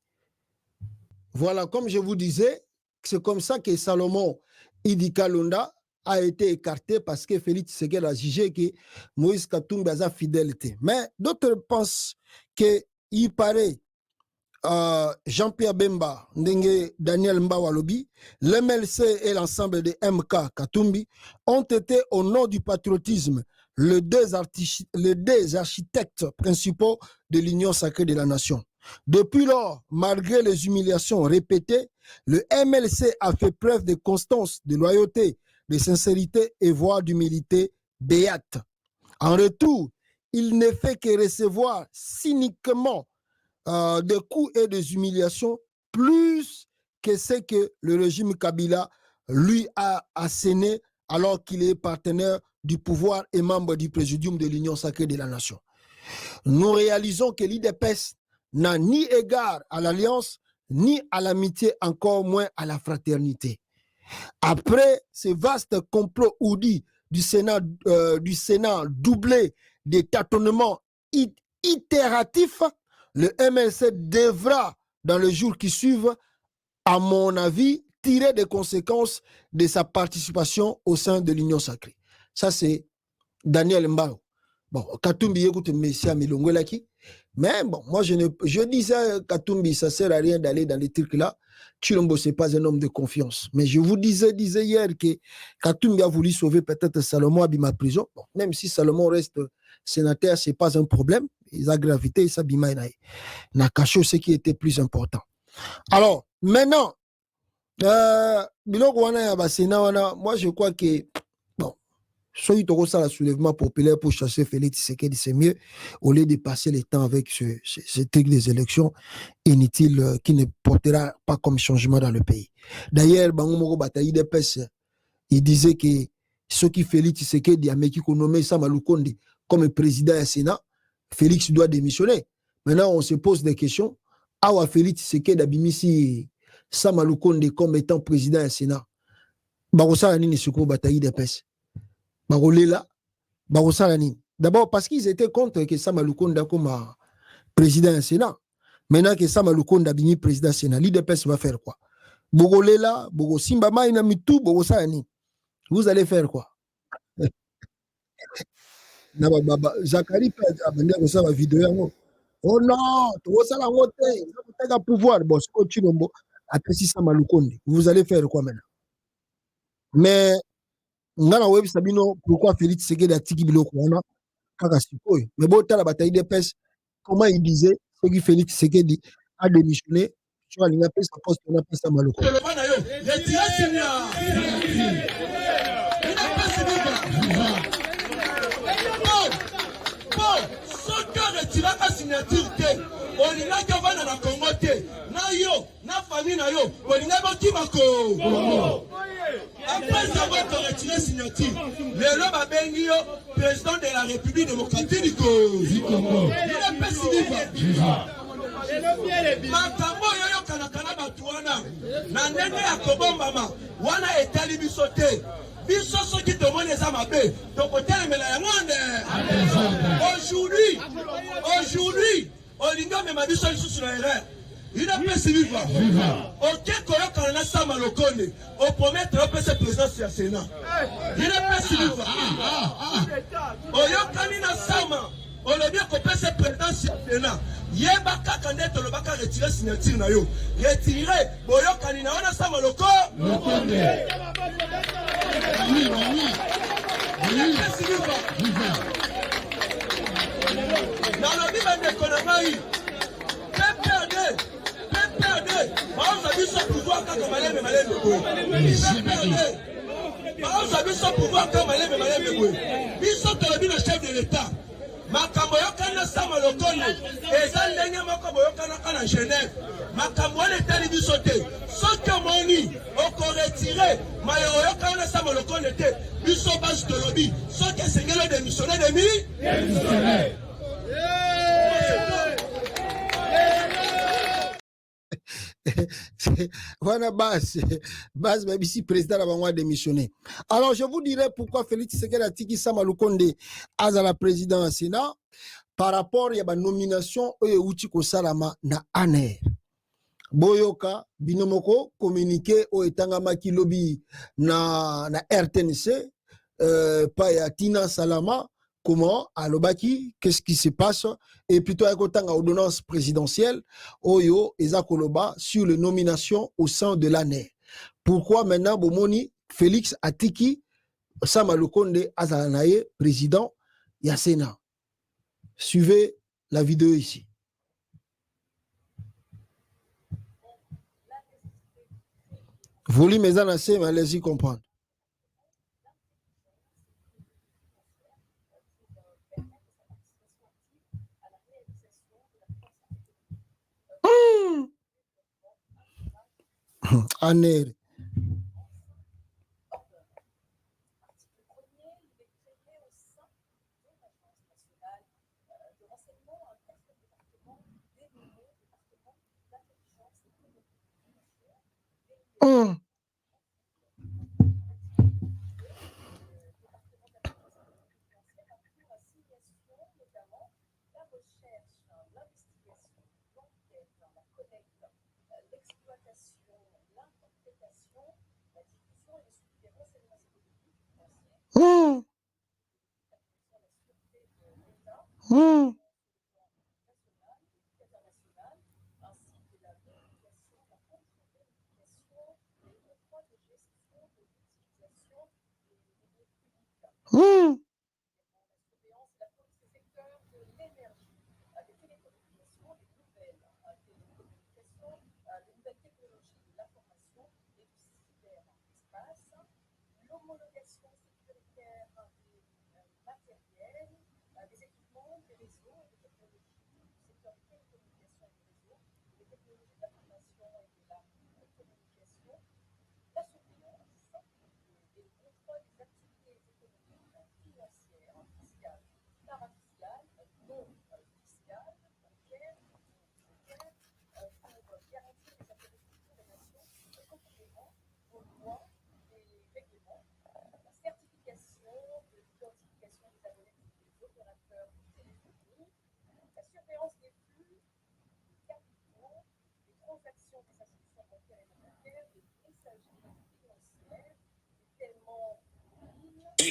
Voilà, comme je vous disais, c'est comme ça que Salomon Idi Kalonda a été écarté parce que Félix Tshisekedi a jugé que Moïse Katumbi a sa fidélité. Mais d'autres pensent qu'il paraît Jean-Pierre Bemba, Ndenge Daniel Mbawalobi, l'MLC et l'ensemble de MK Katumbi ont été au nom du patriotisme les deux architectes principaux de l'Union sacrée de la nation. Depuis lors, malgré les humiliations répétées, le MLC a fait preuve de constance, de loyauté, de sincérité et voire d'humilité béate. En retour, il ne fait que recevoir cyniquement des coups et des humiliations plus que ce que le régime Kabila lui a asséné alors qu'il est partenaire du pouvoir et membre du présidium de l'Union sacrée de la nation. Nous réalisons que l'IDPS n'a ni égard à l'alliance, ni à l'amitié, encore moins à la fraternité. Après ce vaste complot oudi du Sénat doublé des tâtonnements itératifs, le MLC devra, dans les jours qui suivent, à mon avis, tirer des conséquences de sa participation au sein de l'Union sacrée. Ça, c'est Daniel Mbao. Bon, Katumbi, écoute, Messia Milongolaki. Mais bon, moi, je disais, Katumbi, ça ne sert à rien d'aller dans les trucs là. Chilombo, ce n'est pas un homme de confiance. Mais je vous disais hier que Katumbi a voulu sauver peut-être Salomon Abima prison. Bon, même si Salomon reste sénateur, ce n'est pas un problème. Il a gravité, il s'abima. Il a caché ce qui était plus important. Alors, maintenant, moi, je crois que, bon, soit il ça le soulèvement populaire pour chasser Félix Tshisekedi, c'est mieux, au lieu de passer le temps avec ce truc des élections inutiles qui ne portera pas comme changement dans le pays. D'ailleurs, Bangomoro Bataille de Pes, il disait que ceux qui Félix Tshisekedi a qui nommé Samaloukonde comme président du Sénat, Félix doit démissionner. Maintenant, on se pose des questions. Awa Félix Tshisekedi a bimisi Samaloukonde comme étant président du Sénat. Barossa Nini Suko Bataille de Pes. Barolela, Barossa Nini. D'abord parce qu'ils étaient contre que Samaloukonde comme président du Sénat. Maintenant que Samaloukonde a bimisi président du Sénat, l'IDPS va faire quoi? Bogolela, Bogo Simba Maïna Mitou, Barossa Nini. Vous allez faire quoi? Zachary a amené ça la vidéo. Oh non, ça la montée, ça va pouvoir. Bon, c'est Chilombo. Après si ça Maloukonde, vous allez faire quoi maintenant? Mais ngana web Sabino, pourquoi Félix Tshisekedi a tiki biloko wana kaka sikoyo. Mais bon, t'as la bataille des pêches. Comment il disait ce que Félix Tshisekedi a démissionné? Tu vois, il a pris sa poste, on a pris ça Maloukonde. tiraka signature te olinga ke vana na Congo te na yo na famille na yo olinga bokima ko après avoir retiré signature lelo babengi yo président de la République démocratique du Congo il est pessimiste makambo yoyo kanakana batu wana na ndenge ya kobombama wana etali biso te biso soki tomoni eza mabe tokotelemela yango nde aujourd'hui olingi omema biso lisusu na erreur ina pesi viva oke koyokana na Sama Lokonde opromettre opesa présidence ya Sénat ina pesi viva oyokani na Sama olobi kopesa présidence ya Sénat yeba kaka nde tolobaka retire signature na yo retire boyokani na wana Sama Lokonde dans le Bible de Konamai, PPRD, on a vu son pouvoir quand on allait me malade de boue. On a vu son pouvoir quand on allait me malade de boue. Ils sont le chef de l'État. Makambo yokana Sama Lokonde, eza ndenge moko boyokana kana Genève. Makambo l'État biso te. Soki omoni oko retirer mayo yokana Sama Lokonde te. Biso base de lobby. Soki esengelo démissionner démissionner. Voilà, base, même si le président a démissionné. Alors, je vous dirai pourquoi Félix Tshisekedi a tiki Sama Lokonde à la présidence du Sénat par rapport à la nomination Uchiko Salama na ANER. Boyoka, binomoko, communiqué au Etangama Kilobi na RTNC, pa ya Tina Salama, comment à l'Obaki, qu'est-ce qui se passe, et plutôt avec autant d'ordonnance présidentielle, Oyo et Zakoloba sur les nominations au sein de l'année. Pourquoi maintenant Bomoni, Félix Atiki, Samalukonde Azanaye, président Yassena. Suivez la vidéo ici. Vous lisez mes annoncés, mais allez-y comprendre. Aner.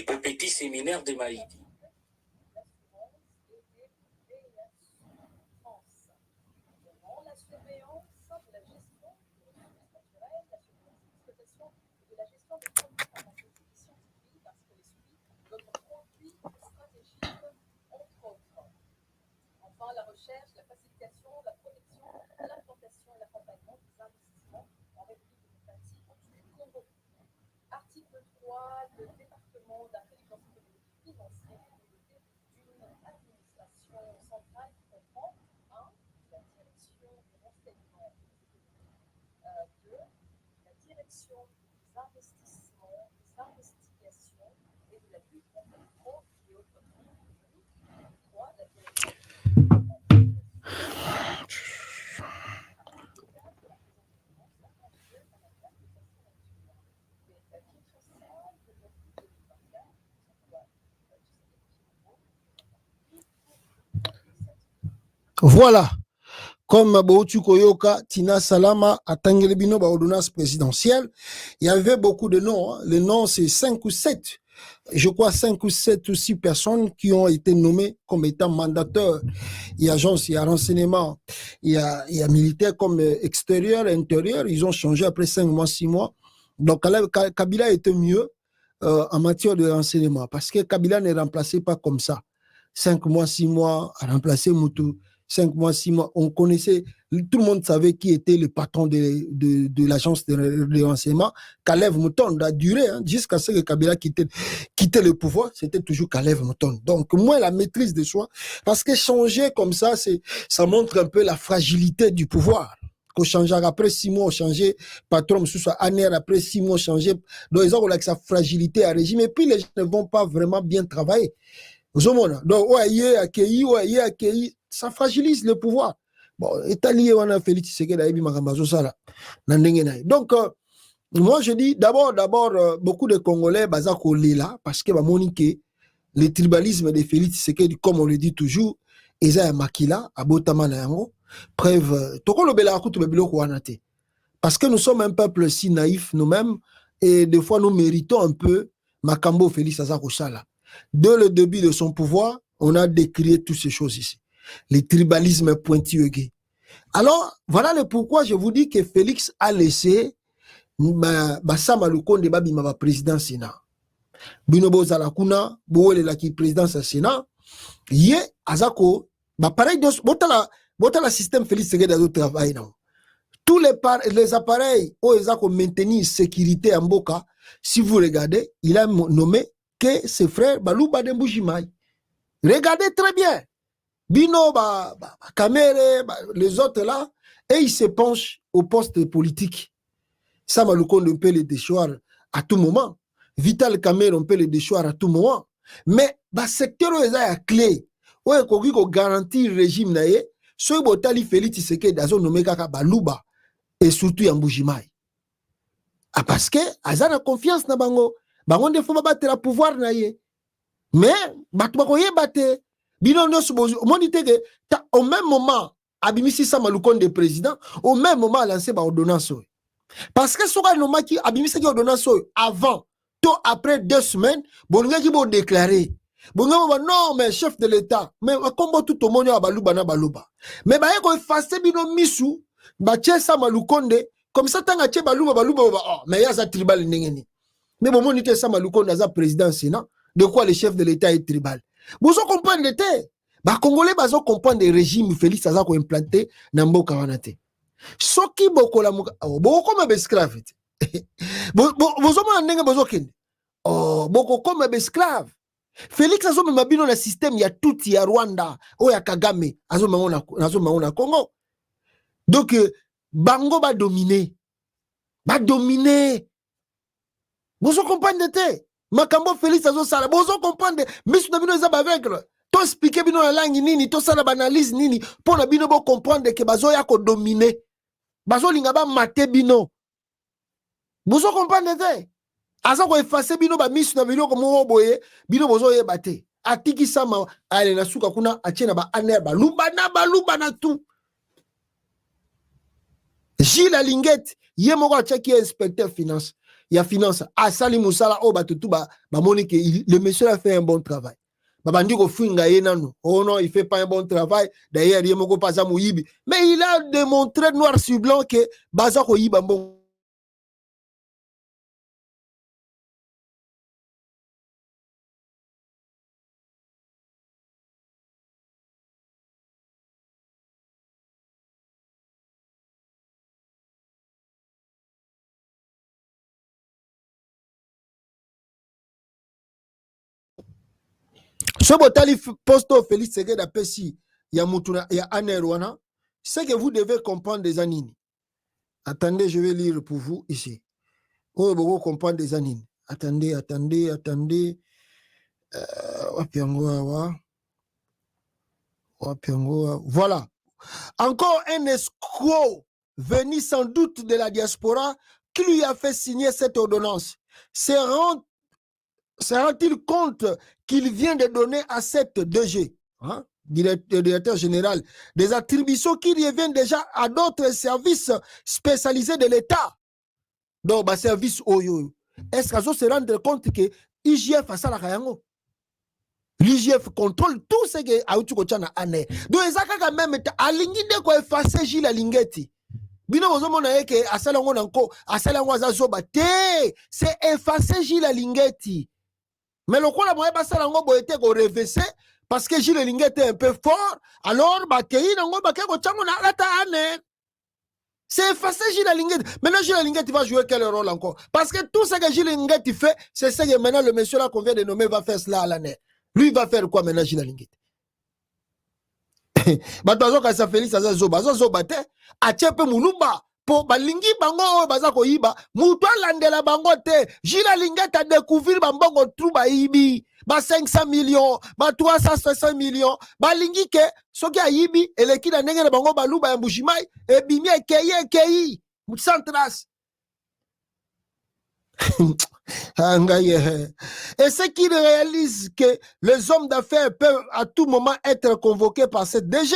Au petit séminaire de Maïdi. Voilà. Comme Mabotu Koyoka, Tina Salama, à Tangelebino, ordonnance présidentielle, il y avait beaucoup de noms. Hein. Les noms, c'est 5 ou 7. Je crois 5 ou 7 ou 6 personnes qui ont été nommées comme étant mandateurs. Il y a agence, il y a renseignement, il y a militaire comme extérieur, intérieur. Ils ont changé après 5 mois, 6 mois. Donc, Kabila était mieux en matière de renseignement parce que Kabila ne remplaçait pas comme ça. 5 mois, 6 mois, à remplacer Moutou. 5 mois, 6 mois, on connaissait, tout le monde savait qui était le patron de l'agence de renseignement. Kalev Mouton a duré hein, jusqu'à ce que Kabila quitte le pouvoir, c'était toujours Kalev Mouton. Donc, moi, la maîtrise de soi, parce que changer comme ça, ça montre un peu la fragilité du pouvoir. Qu'on change après 6 mois, on changeait patron, sous sa année, après 6 mois, on changeait. Donc, ils ont sa fragilité à régime. Et puis, les gens ne vont pas vraiment bien travailler. Donc, accueilli, ça fragilise le pouvoir. Bon, Italie, on a Félix Tshisekedi, donc, moi, je dis, d'abord, beaucoup de Congolais, bazako là, parce que, le tribalisme de Félix Tshisekedi, comme on le dit toujours, Eza Makila, Abotama Nayango, preuve, parce que nous sommes un peuple si naïf nous-mêmes, et des fois, nous méritons un peu Makambo Félix Azakosala. dès le début de son pouvoir, on a décrié toutes ces choses ici. Le tribalisme pointilleux. Alors, voilà le pourquoi je vous dis que Félix a laissé Sama Lukonde babima ba président Sénat. Binobo Zalakuna, Boele la qui président Sénat, Ye Azako, pareil, botala système Félix Tshisekedi au travail. Tous les appareils où ils ont maintenu sécurité en Boka, si vous regardez, il a nommé que ses frères Balouba Demboujimaï. Regardez très bien. Bino, Kamere, les autres là, et ils se penchent au poste politique. Sama Lukonde, on peut le déchoir à tout moment. Vital Kamere, on peut le déchoir à tout moment. Mais, le secteur où ils ont clé, où ils ont garanti le régime, ceux qui ont Félix Tshisekedi, ils ont nommé Kaka Balouba. Et surtout en Boujimaï. Ah, parce que Azana confiance na bango. Bango ne faut pas battre le pouvoir na ye. Mais battre ye battre. Bino no subozi. On dit que au même moment Abimisi Sama Lukonde président, au même moment lancé ba ordonnance. Parce que soka no maki Abimisi ki ordonnance avant, tout après 2 semaines, bonga ki bo déclarer. Bonga non mais chef de l'état, mais combo tout au monde ya baluba na baluba. Mais ba ko effacer bino misu. Bache Sama Lukonde comme ça tanga che baluba oh mais ya za tribal ndengeni mais bon monite Sama Lukonde za président Sénat de quoi le chef de l'état est tribal vous comprenez te ba congolais bazo comprendre le régime Félix aza ko implanter na mboka wana te soki bokola muka boko ma esclave bozo mona ndenge bozo kende oh boko comme esclave Félix azo me mabino na système ya tout ya Rwanda o ya Kagame azo maona Congo. Donc, Bango va dominer. Vous comprenez? Makambo Félix Azo Sala. Vous comprenez? Mais si vous avez vaincre, to expliquer bino la langue nini, to sala analyse nini, pour na bino bo comprendre que bazo ya ko dominer. Bazo linga ba mate bino. Vous comprenez? Asa ko effacer bino ba misu na bino ko mo boye, bino bozo ye bate. Atiki sama ale na suka kuna achena ba aner ba luba na tout. Gilles Alinguette, yé moko qui est inspecteur finance. Il y a finance. Asali Moussala, oh, Monique, le monsieur a fait un bon travail. Babandi ko finga yenano. Oh non, il fait pas un bon travail. D'ailleurs, yé moko pas mouyibi. Mais il a démontré noir sur blanc que Bazako yiba bon. Ce botali posto Félix Tshisekedi Apesi ya mutuna ya anerwana, c'est que vous devez comprendre des anines. Attendez, je vais lire pour vous ici. Oh, vous comprendre des anines. Attendez. Voilà. Encore un escroc venu sans doute de la diaspora qui lui a fait signer cette ordonnance. Se rend-il compte qu'il vient de donner à cette DG, hein, directeur général, des attributions qui reviennent déjà à d'autres services spécialisés de l'État? Donc, bah, service Oyo. Est-ce qu'on se rendre compte que IGF a ça la kayango? L'IGF contrôle tout ce que Aoutou Kochana ane. Donc, ils ont quand même alingi de quoi effacer Gilles Alingeti. Bino ozomona eke asalango nanko asalango azazoba te, c'est effacer Gilles Alingeti. Mais le quoi la moyen basalango boete ko reverser parce que Gilles Alingeti est un peu fort, alors bakei nango bakeko chango na lata ane. C'est effacer Gilles Alingeti. Maintenant Gilles Alingeti va jouer quel rôle encore? Parce que tout ce que Gilles Alingeti fait, c'est ce que maintenant le monsieur là qu'on vient de nommer va faire cela à l'année. Lui il va faire quoi maintenant Gilles Alingeti? Batazo ka sa Félix azoba te achepe mulumba po balingi bango baza ko yiba mutu alandela bango te. Gilles Alingeti a découvert bambongo trou ba yibi ba 500 millions ba 360 millions balingi ke soki a yibi eleki na ndenge na bango baluba ya Mbujimayi e bimi ekei centras. Et ce qu'il réalise que les hommes d'affaires peuvent à tout moment être convoqués par cette DG.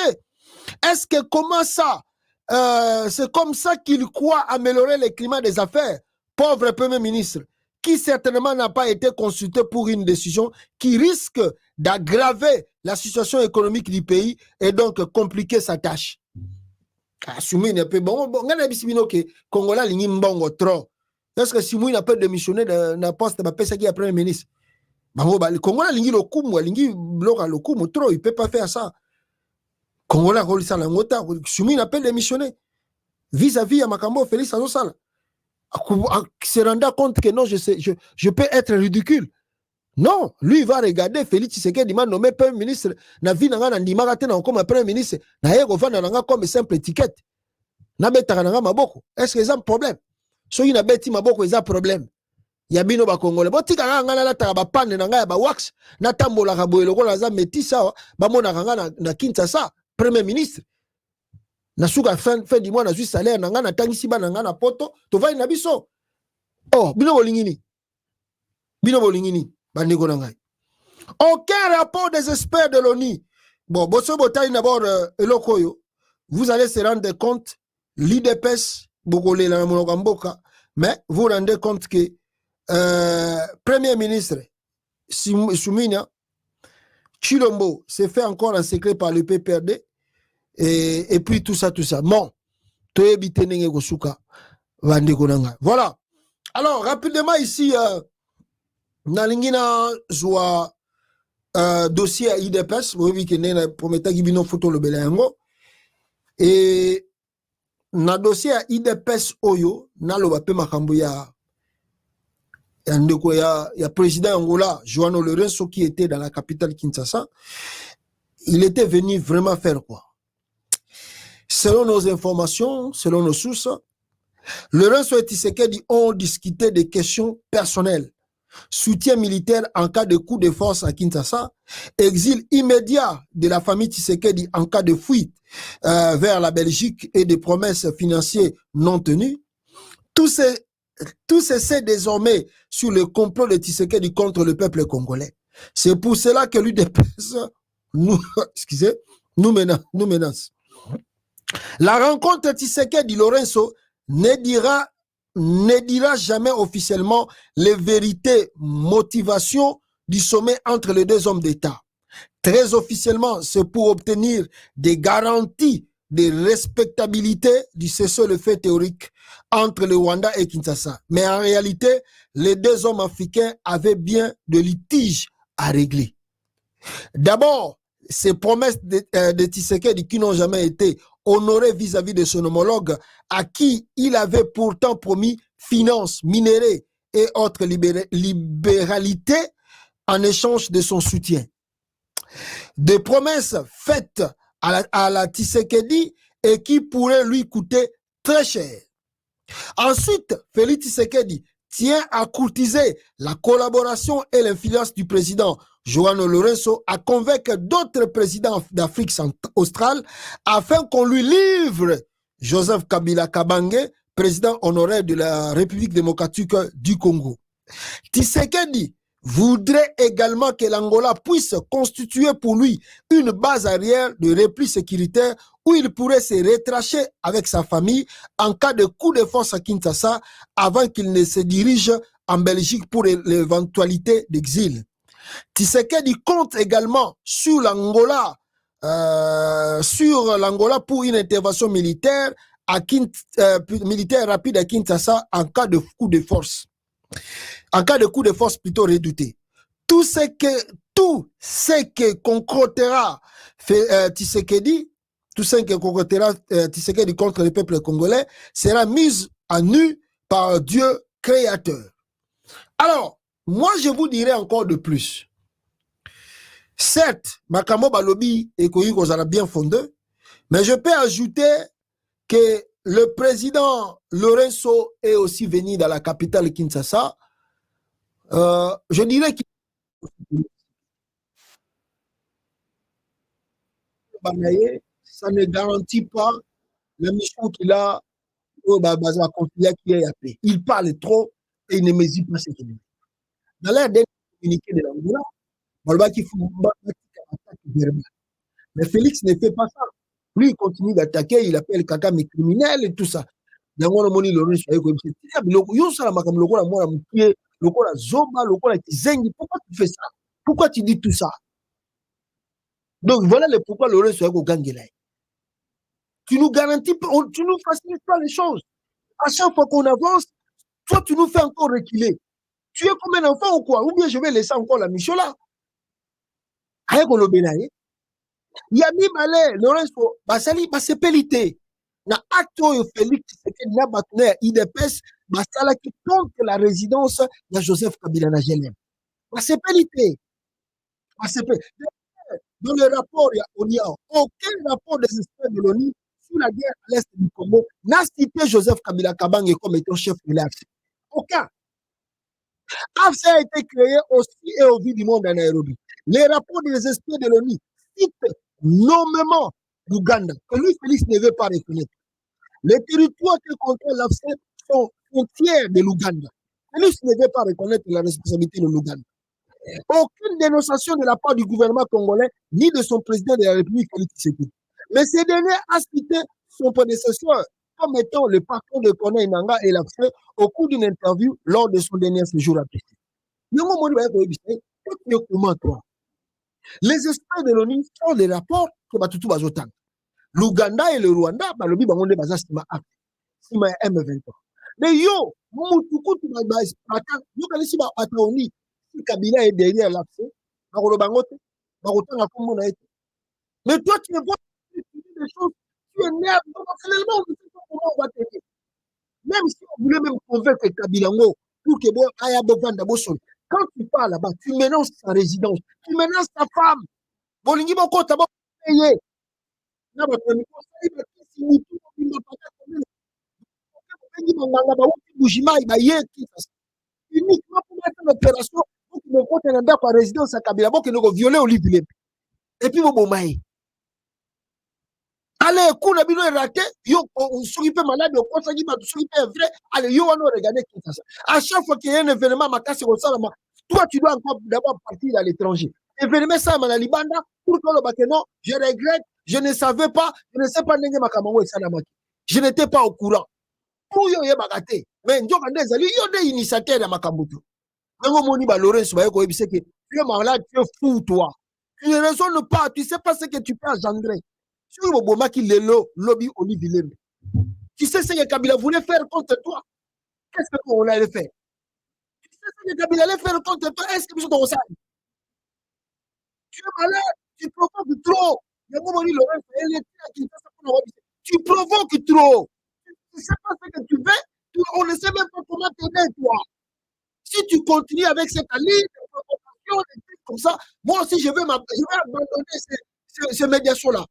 Est-ce que comment ça c'est comme ça qu'il croit améliorer le climat des affaires? Pauvre Premier ministre qui certainement n'a pas été consulté pour une décision qui risque d'aggraver la situation économique du pays et donc compliquer sa tâche. Assumé n'a pas bon, ngana bisibino que Congolais lingi mbongo trop. Est-ce que si moi n'a pas démissionné de poste ba pesa qui est premier ministre? Bango ba Congolais lingi lokumu, lingi bloka lokumu trop, il peut pas faire ça. Congolais kolisa la ngota, si moi n'a pas démissionné vis-à-vis à Makambo Félix Azosala. Se rendre compte que non, je peux être ridicule. Non, lui il va regarder Félix Tshisekedi m'a nommé premier ministre, na vie na nga ndima kate na comme premier ministre, na yego vana na nga comme simple étiquette. Na betaka na nga maboko. Est-ce que c'est un problème? So il na beti maboko c'est un problème. Ya bino ba Congolais. Bo tika nga na ta ba panne na nga ya ba wax, na tambola ka boyelo ko na za metisa ba mona nga na Kinshasa premier ministre. Na suka fin du mois na juste salaire na nga na tangisi ba na nga na poto to va na biso. Oh, bino bolingini. Bino bolingini bandiko na ngai. Aucun rapport des experts de l'ONU. Bon, boso botai d'abord elokoyo. Vous allez se rendre compte l'IDPS bogolé la monogamboka, mais vous vous rendez compte que premier ministre Soumina Chilombo s'est fait encore en secret par le PPRD. Et puis tout ça. Bon, voilà. Alors, rapidement ici, Nalingina joua dossier à IDPS, vous voyez que prometta Gibino photo le belengo. Et na dossier à IDPS Oyo, nalo bape makambo ya président Angola, Joano Lorenzo, qui était dans la capitale Kinshasa. Il était venu vraiment faire quoi? Selon nos informations, selon nos sources, Lorenzo et Tshisekedi ont discuté des questions personnelles. Soutien militaire en cas de coup de force à Kinshasa, exil immédiat de la famille Tshisekedi en cas de fuite vers la Belgique et des promesses financières non tenues. Tout c'est désormais sur le complot de Tshisekedi contre le peuple congolais. C'est pour cela que l'UDPS nous menace. La rencontre Tshisekedi Lorenzo ne dira jamais officiellement les vérités, motivations du sommet entre les deux hommes d'État. Très officiellement, c'est pour obtenir des garanties de respectabilité du cessez-le-feu théorique entre le Rwanda et Kinshasa. Mais en réalité, les deux hommes africains avaient bien de litiges à régler. D'abord, ces promesses de Tshisekedi qui n'ont jamais été honorées vis-à-vis de son homologue à qui il avait pourtant promis finances, minéraux et autres libéralités en échange de son soutien. Des promesses faites à la Tshisekedi et qui pourraient lui coûter très cher. Ensuite, Félix Tshisekedi tient à courtiser la collaboration et l'influence du président Joano Lorenzo à convaincre d'autres présidents d'Afrique australe afin qu'on lui livre Joseph Kabila Kabange, président honoraire de la République démocratique du Congo. Tshisekedi voudrait également que l'Angola puisse constituer pour lui une base arrière de repli sécuritaire où il pourrait se retracher avec sa famille en cas de coup de force à Kinshasa avant qu'il ne se dirige en Belgique pour l'éventualité d'exil. Tshisekedi compte également sur l'Angola pour une intervention militaire rapide à Kinshasa en cas de coup de force. En cas de coup de force plutôt redouté. Tout ce que concoctera Tshisekedi contre le peuple congolais sera mis à nu par Dieu créateur. Alors, moi je vous dirai encore de plus. Certes, Makambo Balobi et Koyiko a bien fondé, mais je peux ajouter que le président Lorenzo est aussi venu dans la capitale Kinshasa. Je dirais qu'il ça ne garantit pas la mission qu'il a au conflit qui est appelé. Il parle trop et il ne mesure pas ce qu'il dit. Dans l'air d'un communiqué de l'Angola, il faut mais Félix ne fait pas ça. Lui, il continue d'attaquer, il appelle Kaka mes criminels et tout ça. lokola Zomba, lokola Kizengi. Pourquoi tu fais ça? Pourquoi tu dis tout ça? Donc voilà le pourquoi Laurent soit au Gangela. Tu nous garantis, tu nous facilites pas les choses. À chaque fois qu'on avance, toi tu nous fais encore reculer. Tu es comme un enfant ou quoi? Ou bien je vais laisser encore la mission là. Avec le Benaye. Yami Malé, Lorenzo, Basali, Basepelité. Na acto Félix, c'était na batner IDPS, Basala qui compte la résidence de Joseph Kabila na Genève. Basepelité. Dans le rapport, il n'y a aucun rapport des experts de l'ONU sur la guerre à l'est du Congo n'a cité Joseph Kabila Kabange comme étant chef de l'AFC. Aucun. AFC a été créé aussi et au vu du monde à Nairobi. Les rapports des experts de l'ONU citent nommément l'Ouganda, que lui, Félix ne veut pas reconnaître. Les territoires que contrôle l'AFC sont frontières de l'Ouganda. Félix ne veut pas reconnaître la responsabilité de l'Ouganda. Aucune dénonciation de la part du gouvernement congolais, ni de son président de la République, Félix Tshisekedi. Mais ce dernier a cité son prédécesseur comme étant le patron de Corneille Nangaa et l'AFC au cours d'une interview lors de son dernier séjour à Pékin. Les experts de l'ONU font des rapports que Batutu Bazotan. L'Ouganda et le Rwanda, le Bangonde Baza Sima M23. Mais yo, Moutukutu Baza, yo Kalisi Bataoni, si Kabila est derrière l'AFC, mais toi tu vois des choses, tu es nerveux, personnellement, on ne sait pas comment on va t'aider. Même si on voulait même convaincre Kabilango pour que quand tu parles là-bas, tu menaces sa résidence, tu menaces ta femme. Bolingi Boko, tu vas payer. Uniquement pour mettre l'opération pour que nous comptons dans la résidence à Kabila, pour que nous violer au livre. Et puis, vous m'avez allez, coup la bino est raté, yo, on s'occupe malade, on s'occupe vrai, allez, yo, on regarde Kinshasa. À chaque fois qu'il y a un événement, toi, tu dois encore d'abord partir à l'étranger. Événement, ça, Libanda, pour que le non, je regrette, je ne savais pas, je ne sais pas, je n'étais pas au courant. Pour yo, bagate. Mais, yo, des initiateurs de Makambutu. Tu es malade, tu es fou, toi. Tu ne raisonnes pas, tu ne sais pas ce que tu peux engendrer. Tu sais ce que Kabila voulait faire contre toi. Qu'est-ce qu'on allait faire? Tu sais ce que Kabila allait faire contre toi. Est-ce que tu es malade, tu provoques trop. Tu provoques trop. Tu ne sais pas ce que tu veux. On ne sait même pas comment t'aider, toi. Si tu continues avec cette ligne de provocation, des trucs comme ça, moi aussi, je vais abandonner ces médiations-là.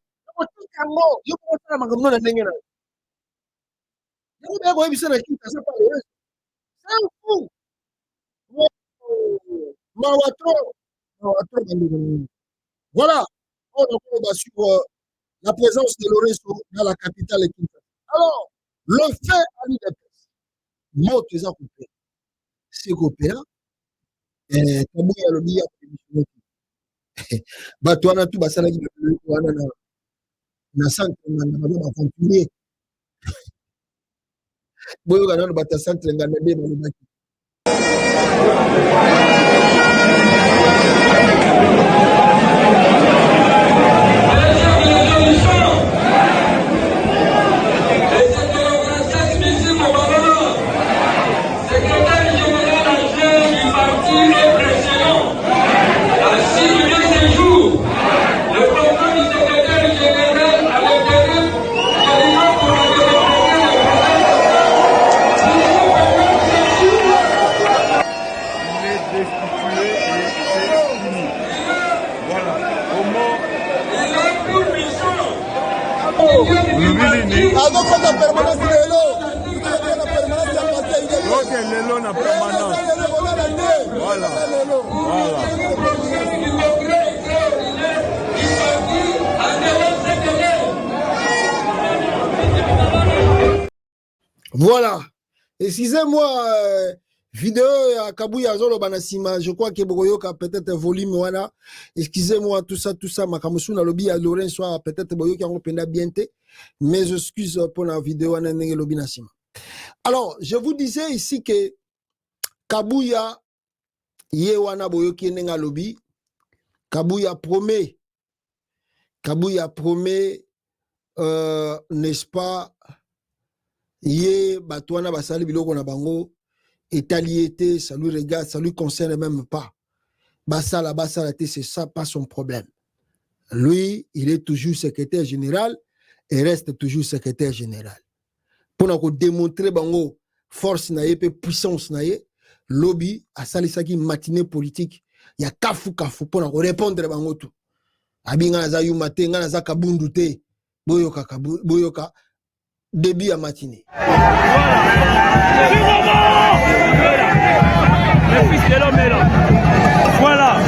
Voilà, on va suivre la présence de Lorenzo dans la capitale. Alors, le fait à l'IDPS, mot des coupé, c'est coopérant, et comme il y a le lien, Batuana tout basala qui na centre na ba continuer boyo kana no bata centre ngana be no baki Voilà. Excusez-moi, vidéo à Kabouya Zolo Banasima, je crois que Bogoyoka peut-être volume, voilà. Excusez-moi, tout ça, Makamusuna Lobby à Lorraine, soit peut-être Boyoka on penda bien, mais je excuse pour la vidéo à Lobby Nassima. Alors, je vous disais ici que Kabuya ye wana boyoki nenga lobi. Kabuya promet, n'est-ce pas, ye batouana basali biloko na bango, étaliété, ça lui regarde, ça lui concerne même pas. Basala, c'est ça, pas son problème. Lui, il est toujours secrétaire général et reste toujours secrétaire général. Pour nous démontrer bango force naie pe puissance naie, lobby a salisaki matinée politique, il y a kafu pour nous répondre bango tout. Abinga na za yumate nga na za kabundu te boyoka début à matinée. Le fils de l'homme est là. Voilà,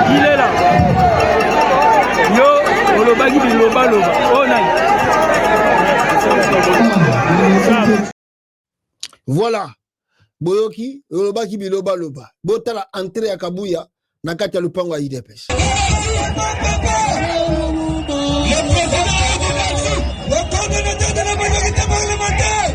il est là. Yo, olobaki biloba loba. Oh nai. Voilà. Boyoki, olobaki biloba loba. Botala entrée à Kabuya na kati ya lupango ya IDPS. Le coordonnateur de la majorité parlementaire.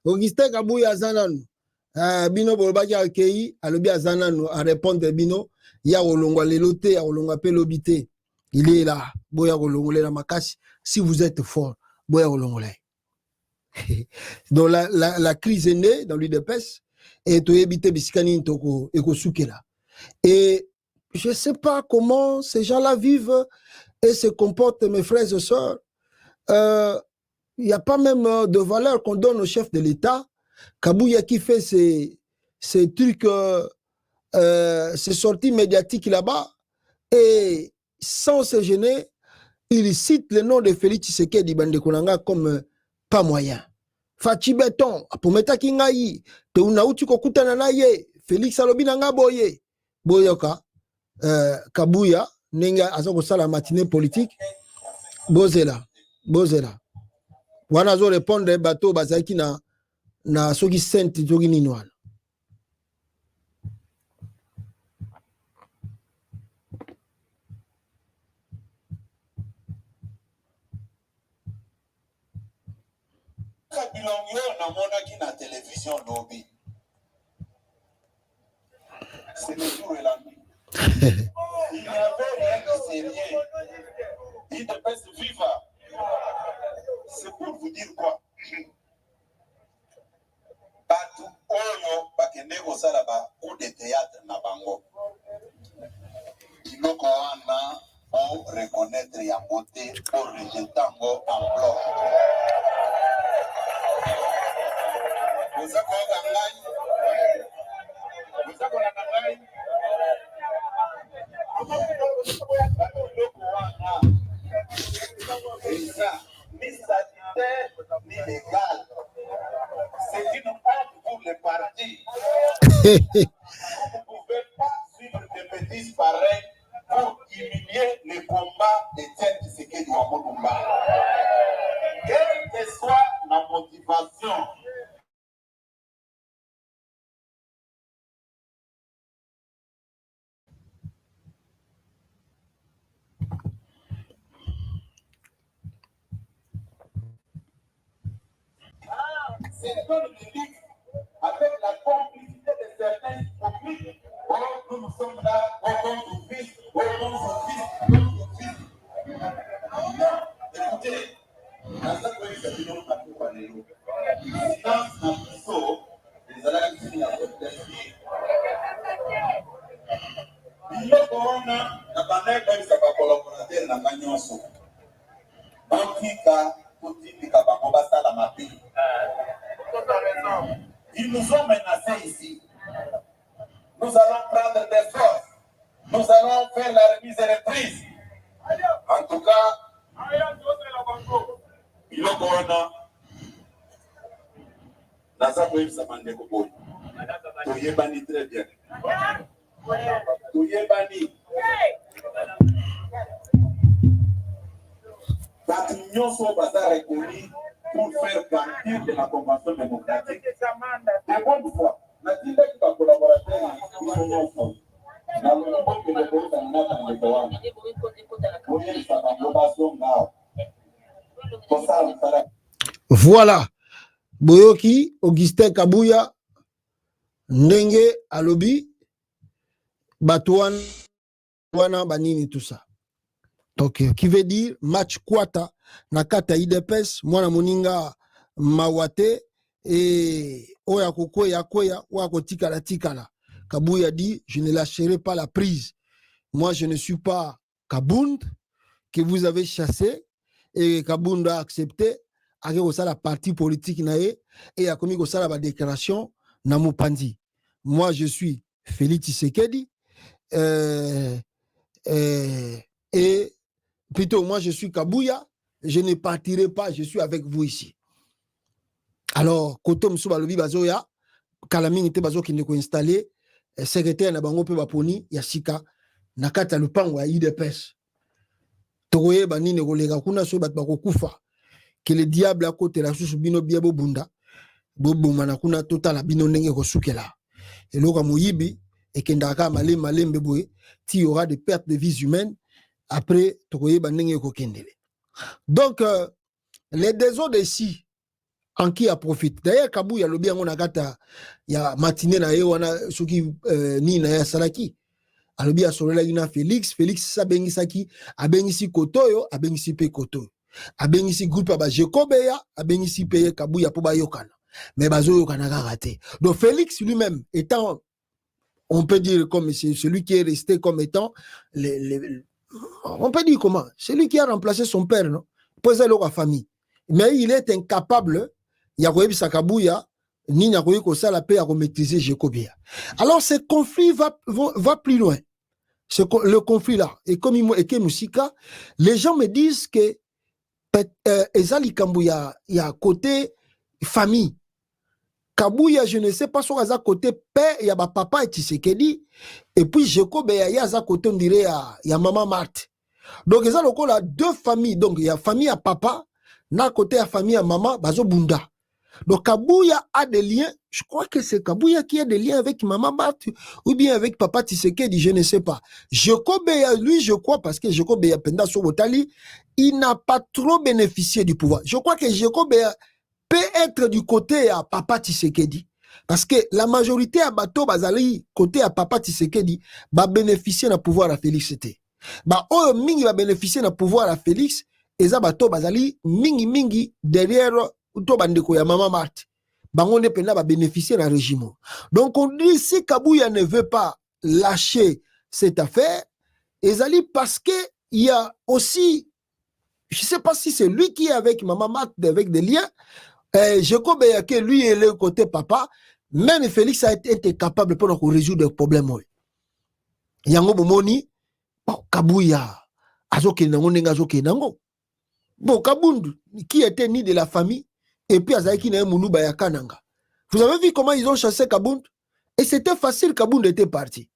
Augustin Kabuya Zananu. Bino bolbaki akei alobi Zananu a répondre bino ya olongwa lelote ya olongwa pe lobité. Il est là. Boya olongole na makasi. Si vous êtes fort, boya olongole. Donc la crise est née dans l'UDPS et to ebité bisikani ntoko ekosukela. Et je sais pas comment ces gens-là vivent et se comportent, mes frères et sœurs. Il n'y a pas même de valeur qu'on donne au chef de l'État. Kabuya qui fait ces trucs, ces sorties médiatiques là-bas, et sans se gêner, il cite le nom de Félix Tshisekedi Bandekonanga comme pas moyen. Fachi Beton, Apometa Kingayi, te unauti kokutana na ye, Félix Alobinanga boye, boyoka, Kabuya, nenga azoko sala matinée politique, bozela. Wana zo répondre bateau bazaki na soki sente jogi ninwana. Kabilongo na monaki na télévision lobby. C'est le jour et la nuit. Il n'y avait rien de sérieux. Il devait se vivre. C'est pour vous dire quoi? Batu oyo bakende kosala ba coup de théâtre na bango. Biloko wana on reconnaître yango te pour rejeter yango en bloc. Vous avez ni légal. C'est une honte pour les partis. Vous ne pouvez pas suivre des bêtises pareilles pour humilier le combat de Etienne Tshisekedi Wamodumba. Quelle que soit la motivation, c'est dans le public, avec la complicité de certains publics. Oh, nous sommes là, oh, comme son fils, oh, comme son fils, comme son fils. Non, écoutez, dans cette police, c'est une autre affaire. Silence en puceau, les alliés qui finissent à votre esprit. Il y a un la banane, même ça va collaborateur. na nyonso bankika kotika bango basala mabe. Ils nous ont menacés ici. Nous allons prendre des forces. Nous allons faire la remise et reprise. En tout cas, il est bon. Naza koyebisa bandeko boye toyebani très bien toyebani bato nyonso baza reconnus pour faire partie de la convention démocratique de bonne foi natindaki bacollaborateur biso nyonso na lomboke lokoyebana na bandeko wana koyebisa bango bazonga awa kosala mosala. Voilà. Boyoki, Augustin Kabuya, Ndenge, Alobi, Batouan, Wana, Banini, tout ça. Donc, qui veut dire match Kwata, Nakata IDPS, Mwana Moninga, Mawate, et Oya Kokoya, Koya, Wako Tikala Tikala. Kabuya dit, je ne lâcherai pas la prise. Moi, je ne suis pas Kabound, que vous avez chassé, et Kabound a accepté. La partie politique et a commis la déclaration na Mopandi. Moi je suis Félix Tshisekedi et plutôt moi je suis Kabuya, je ne partirai pas, je suis avec vous ici. Alors koto msuba lobi bazoya kalamini te bazo ki ne ko installer secrétaire na bango pe baponi ya sika na kata lupango ya IDPS. Tokoye banini kolega kuna so bat bakokufa. Que le diable a côté la sous bino biabo bunda bobo manakuna total bino nenge ko sukela et loka moyibi et kendaka malembe boye ti y aura des pertes de vies humaines après tokoyeba nenge ko kendele. Donc les désordres ici en qui a profite d'ailleurs Kabuya lobi yango nakata ya matinée na wana soki ni na ya salaki alobi a solela ina Félix sa bengisaki abengisi kotoyo abengisi pe kotoyo abengisi groupe ba Jekobeya abengisi paye Kabuya po bayokana mais bazo yokana karaté. Donc Félix lui-même étant, on peut dire comme c'est celui qui est resté comme étant on peut dire comment, celui qui a remplacé son père, non, posé leur famille, mais il est incapable ya koyebisa Kabuya ni na koyiko ça la paix à maîtriser Jekobeya. Alors ce conflit va plus loin. Le conflit là et comme il Musika, les gens me disent que Ezali Kambuya il y a côté famille Kabuya je ne sais pas sur à côté père il y a papa et Tshisekedi et puis Jekobeya il y a à côté on dirait il y a maman Marthe. Donc ils ont là deux familles, donc il y a famille à papa na côté à famille à maman bazo bunda. Donc Kabuya a des liens, je crois que c'est Kabuya qui a des liens avec maman Marthe ou bien avec papa Tshisekedi, je ne sais pas. Jekobeya lui je crois parce que Jekobeya penda sur Otali il n'a pas trop bénéficié du pouvoir. Je crois que Jekobeya peut être du côté à papa Tshisekedi. Parce que la majorité à Bato Bazali, côté à papa Tshisekedi, va bénéficier d'un pouvoir à Félix. Bah, oh, mingi va bénéficier d'un pouvoir à Félix, et ça Bato Bazali, mingi derrière to bandeko ya maman Marthe. Bah, on est va bénéficier d'un régime. Donc, on dit si Kabuya ne veut pas lâcher cette affaire, et Zali parce que il y a aussi, je sais pas si c'est lui qui est avec maman Marthe, avec des liens. Jekobeya que lui est le côté papa, même Félix a été capable pour nous résoudre le problème. Yango bomoni, Kabuya, azoke nango nenga azoke nango. Bon, Kabundu, qui était ni de la famille, et puis Azaiki na Moulouba ya Kananga. Vous avez vu comment ils ont chassé Kabund? Et c'était facile, Kabund était parti.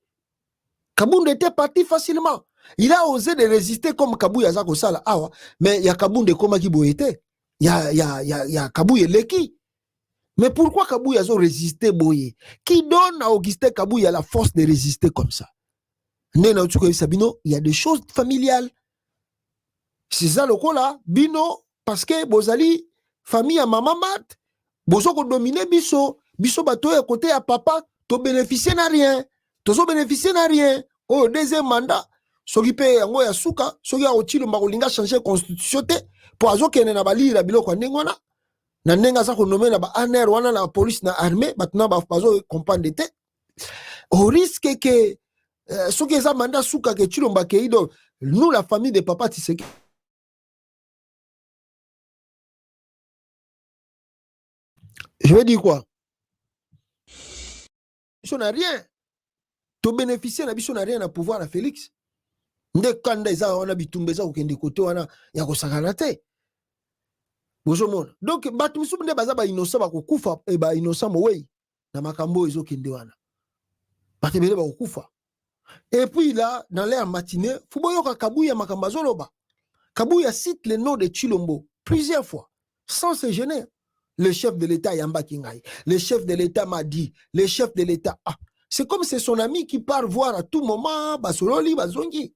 Kabund était parti facilement. Il a osé de résister comme Kabuya Zako Sala, mais il y a Kabund comme Akibo était. Il y a Kabuya Leki. Mais pourquoi Kabuya a résisté Boye? Qui donne à Augustin Kabuya la force de résister comme ça? Nena Otsuko Sabino, il y a des choses familiales. C'est ça le coup là, Bino, parce que Bozali, famille à maman mat, Bozo ko dominer biso bato à côté à papa, to bénéficier n'a rien. Tozo bénéficier n'a rien. Au deuxième mandat, soki pe yango ya suka, soki a otilo makolinga changer constitution te. Pour azokene na bali la biloko ndengona na nenga za ko nommer na ba ANR wana la police na armée maintenant ba bazo comprendre te au risque que Ce qui est ça, mandat souka que Chilomba Keido, nous, la famille de Papa Tshisekedi. Je veux dire quoi? On n'a rien. Tu bénéficier, on n'a rien à pouvoir à Félix. Nde kanda eza wana bitumbeza okende kote wana ya kosakana te. Bozomona. Donc batu misubu nde baza ba innocent bakokufa e ba innocent mowei na makambo ezokende wana. Batu bele bakokufa. Et puis là dans l'air matinée, fuboyoka Kabuya makambo azoloba. Kabuya cite le nom de Chilombo plusieurs fois sans se gêner. Le chef de l'État Yamba Kingai, le chef de l'État m'a dit, le chef de l'État c'est comme c'est son ami qui part voir à tout moment Basololi Bazongi.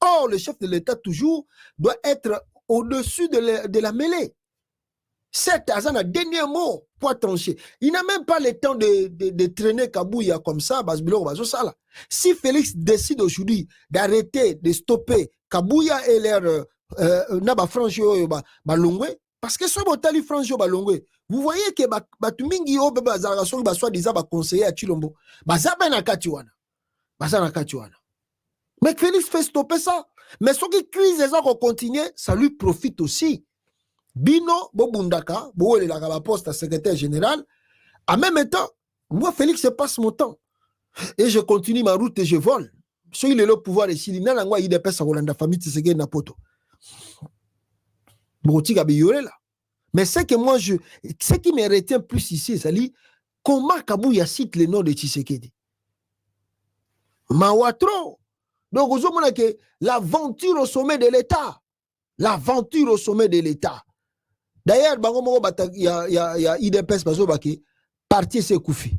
Or, le chef de l'État, toujours, doit être au-dessus de la mêlée. Certes, Azan a dernier mot pour trancher. Il n'a même pas le temps de traîner Kabouya comme ça. Si Félix décide aujourd'hui d'arrêter, de stopper Kabouya et leur Naba Franchio Balongwe, parce que ce Botali Franchio Balongwe, vous voyez que Batumingi Obe Bazarason Baswa conseiller à Chilombo, Bazabana Katiwana. Bazana Katiwana. Mais Félix fait stopper ça. Mais ceux qui cuisent les gens continuent, ça lui profite aussi. Bino, Bobundaka, Boele la poste à secrétaire général. En même temps, moi, Félix, je passe mon temps. Et je continue ma route et je vole. Ceux qui ont le pouvoir ici, il y a des personnes qui ont la famille, c'est ce qui est Napoto. Mais ce que moi, ce qui me retient plus ici, c'est comment Kabouya cite le nom de Tshisekedi. Mawatro. Donc, vous voyez que l'aventure au sommet de l'État. L'aventure au sommet de l'État. D'ailleurs, il y a IDPS, parti c'est Koufi.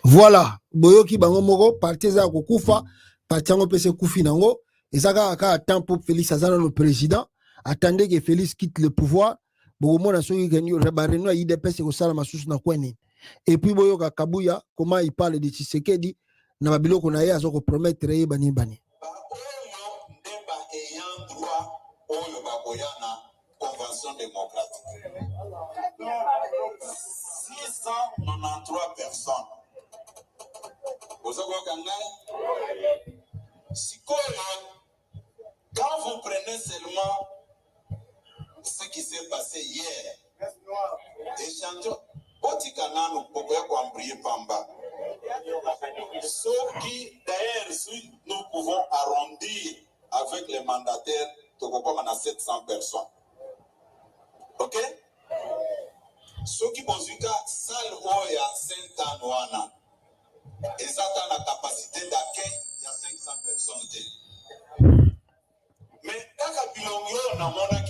Voilà, boyoki bango moko parti za kokufa, parti yango pese kufi nango, ezaka aka temps pour Félix Azana le président, attendez que Félix quitte le pouvoir, bomo na soki kenyo rebareno IDPS ko sala masusu na kweni. Et puis boyoka Kabuya, comment il parle de Tshisekedi, na babiloko na ye azoko promettre ye bani bani. Oyo bakoyana convention démocratique. 693 personnes. Quand vous prenez seulement ce qui s'est passé hier, échantillon, Botikanano Pokoya Kwambriye Pamba. Sauf qui, d'ailleurs, si nous pouvons arrondir avec les mandataires, on a 700 personnes. Ok? Ceux qui ont eu salle Oya Saint-Anouana, et ça a la capacité d'accueil, il y a 500 personnes. Mais quand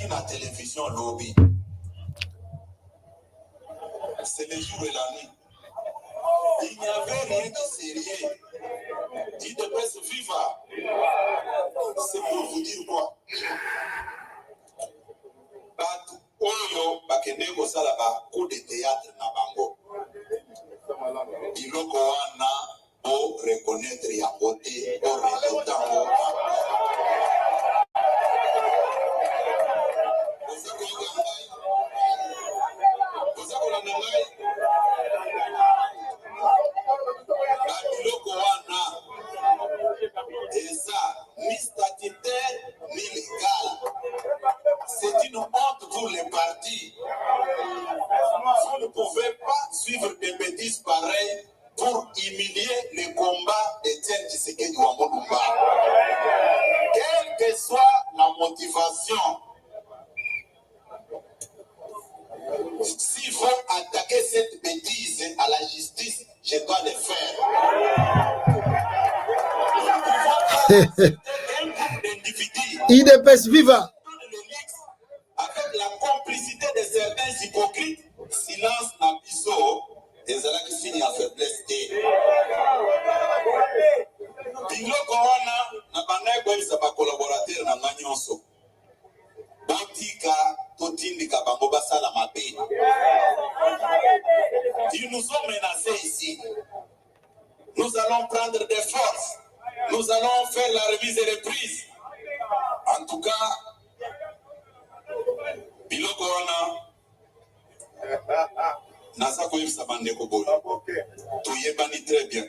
on a la télévision lobby, c'est le jour et la nuit. Il n'y avait rien de sérieux. Il devait se vivre. C'est pour vous dire quoi? Oyo bakende kosala ba coup de théâtre na bango. Biloko wana o reconnaître ya côté o reconnaître. Biloko wana eza ni statutaire ni légal. C'est une honte pour les partis. ne pouvez pas suivre des bêtises pareilles pour humilier le combat d'Étienne Tshisekedi Wambodumba. Quelle que soit la motivation, s'il faut attaquer cette bêtise à la justice, je dois le faire. Un groupe d'individus IDPS viva. avec la complicité de certains hypocrites, silence na biso, ezala qui finit en faiblesse. Biloko wana na banai koyebisa ba collaborateur na nga nyonso. Botika totindika bango basala mabe. Ils nous ont menacés ici. Nous allons prendre des forces. Nous allons faire la remise et reprise. En tout cas, biloko wana naza koyebisa bandeko boye toyebani très bien.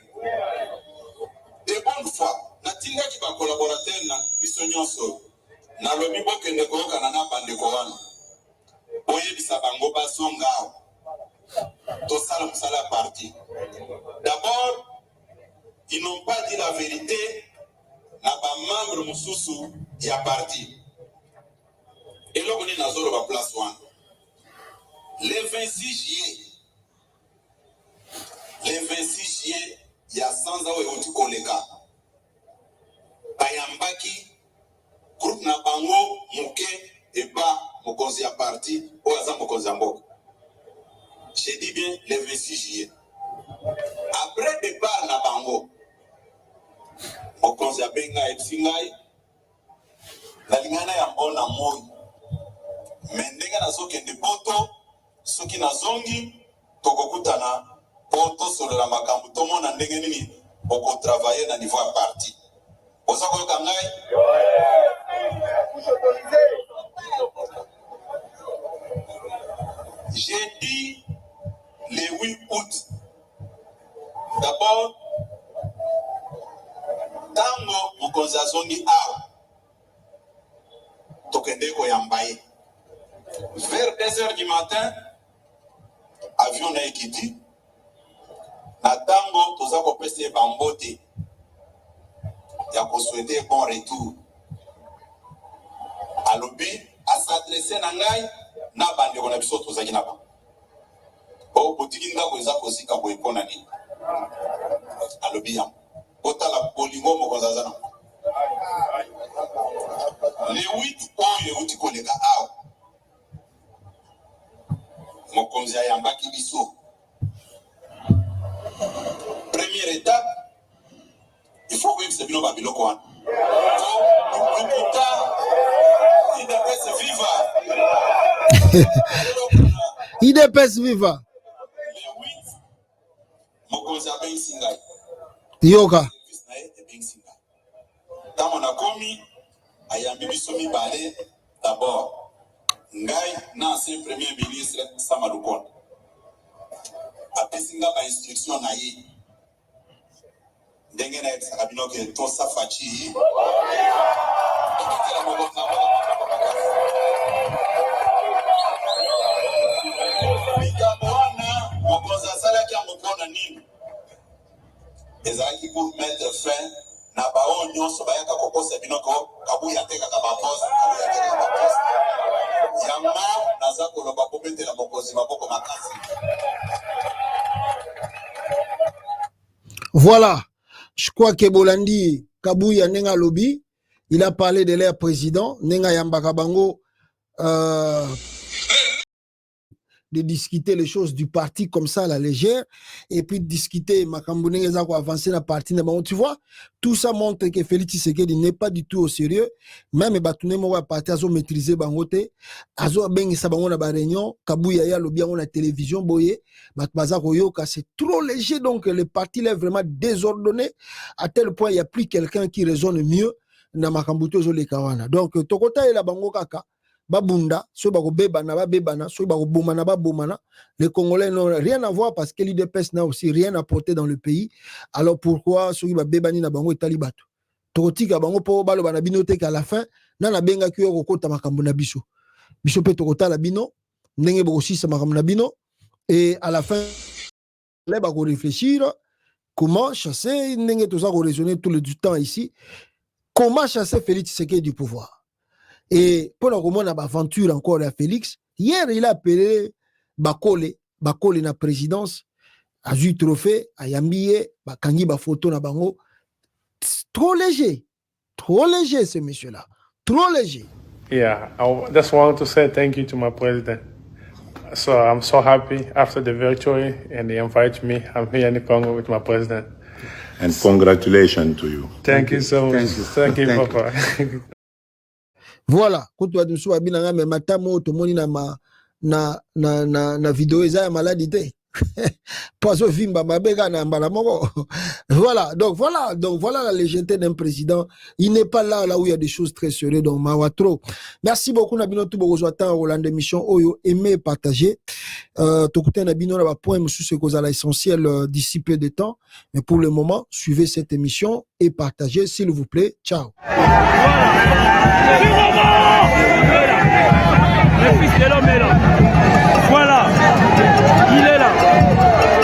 De bonne foi natindaki bacolaborateur na biso nyonso nalobi bokende koyokana na bandeko wana boyebisa bango basonga awa tosala mosala ya parti. D'abord, ils n'ont pas dit la vérité na bamembre mosusu ya parti. eloko nini nazoloba place wana le 26 juillet ya sanza oyo euti koleka bayambaki groupe na bango moke eba mokonzi ya parti oyo aza mokonzi ya mboka. Je dis bien le 26 juillet. Après départ na bango mokonzi abenga ebisi ngai nalingana ya mbona moi me ndenge nazokende poto soki nazongi tokokutana po tosolola makambo tomona ndenge nini okotravaille na niveau ya parti. Oza koyoka ngai j'ai dit le 8 août. D'abord, tango mokonzi azongi awa tokende koyamba ye. Vers 2h du matin, avion na ekiti na tango toza kopesa ye bambote ya kosouhaite bon retour. Alobi asadresse na ngai na bandeko na biso tozaki na bango o botiki ndako eza kozika boye mpona nini. Alobi yango otala bolingo mokonzi aza na le 8 oyo euti koleka awa mokonzi ayambaki biso. Première étape, il faut koyebisa bino babiloko wana lokuta IDPS viva. IDPS viva. Le 8 mokonzi abengisi ngai yoka ntango nakomi ayambi biso mibale. D'abord ngai na ancien premier ministre Sama Lukonde apesi nga bainstruction na ye ndenge nayebisaka bino ke tosafa ci likambo wana mokonzi asalaki yango mpona nini? Ezalaki pour mettre fin na baoyo nyonso bayaka kokosa bino ko kabuya atekaka baposte kabuya atekaka baposte yango naza koloba kobetela mokonzi maboko makasi. Voilà, je crois que Bolandi Kabouya Nenga Lobby, il a parlé de l'air président Nenga Yambaka Bango de discuter les choses du parti comme ça à la légère et puis discuter Makambo Nenga ko avancer la partie. Tu vois, tout ça montre que Félix Tshisekedi n'est pas du tout au sérieux. Même Batouné Mowa parti azo maîtriser Bangote, azo bengisa bango na ba réunion, Kabouya ya lobby on la télévision boye, Batbaza Koyoka, c'est trop léger donc le parti est vraiment désordonné à tel point il n'y a plus quelqu'un qui raisonne mieux na Makambuto zo le kawana. Donc Tokota et la Bango Kaka babunda, so bako bebana, babebana, so bako bomana, babomana. Les Congolais n'ont rien à voir parce que l'IDPS n'a aussi rien apporté dans le pays. Alors pourquoi so ba bebani na bango italibato? Tokotika bango po balo bana binote qu'à la fin, na benga kiyo kokota makambo na biso. Biso pe tokota la bino, ndenge boko sisa makambo na bino, Et à la fin, là, on va réfléchir comment chasser, tout ça, on raisonner tout le temps ici, comment chasser Félix Tshisekedi du pouvoir. Et pour le moment, on a une aventure encore à Félix. Hier, il a appelé Bakole na présidence, a eu trophée, a yambié, bakangi ba photo na bango. Trop léger ce monsieur-là, trop léger. Yeah, I just want to say thank you to my president. So I'm so happy after the victory and they invite me. I'm here in the Congo with my president. And congratulations to you. Thank you so much. Thank you, Papa. Voilà, quand tu as dit ça, mais matamo to moni na vidéo eza ya maladie. Poisson vimba mabega na mbala moko. Voilà, donc voilà la légèreté d'un président. Il n'est pas là où il y a des choses très sérieuses dans Mawatro. Merci beaucoup Nabino tout beaucoup temps Roland d'émission Oyo aimé partager. Tokuté Nabino na ba point monsieur ce cause à l'essentiel d'ici peu de temps. Mais pour le moment, suivez cette émission et partagez s'il vous plaît. Ciao. Le fils de l'homme est là.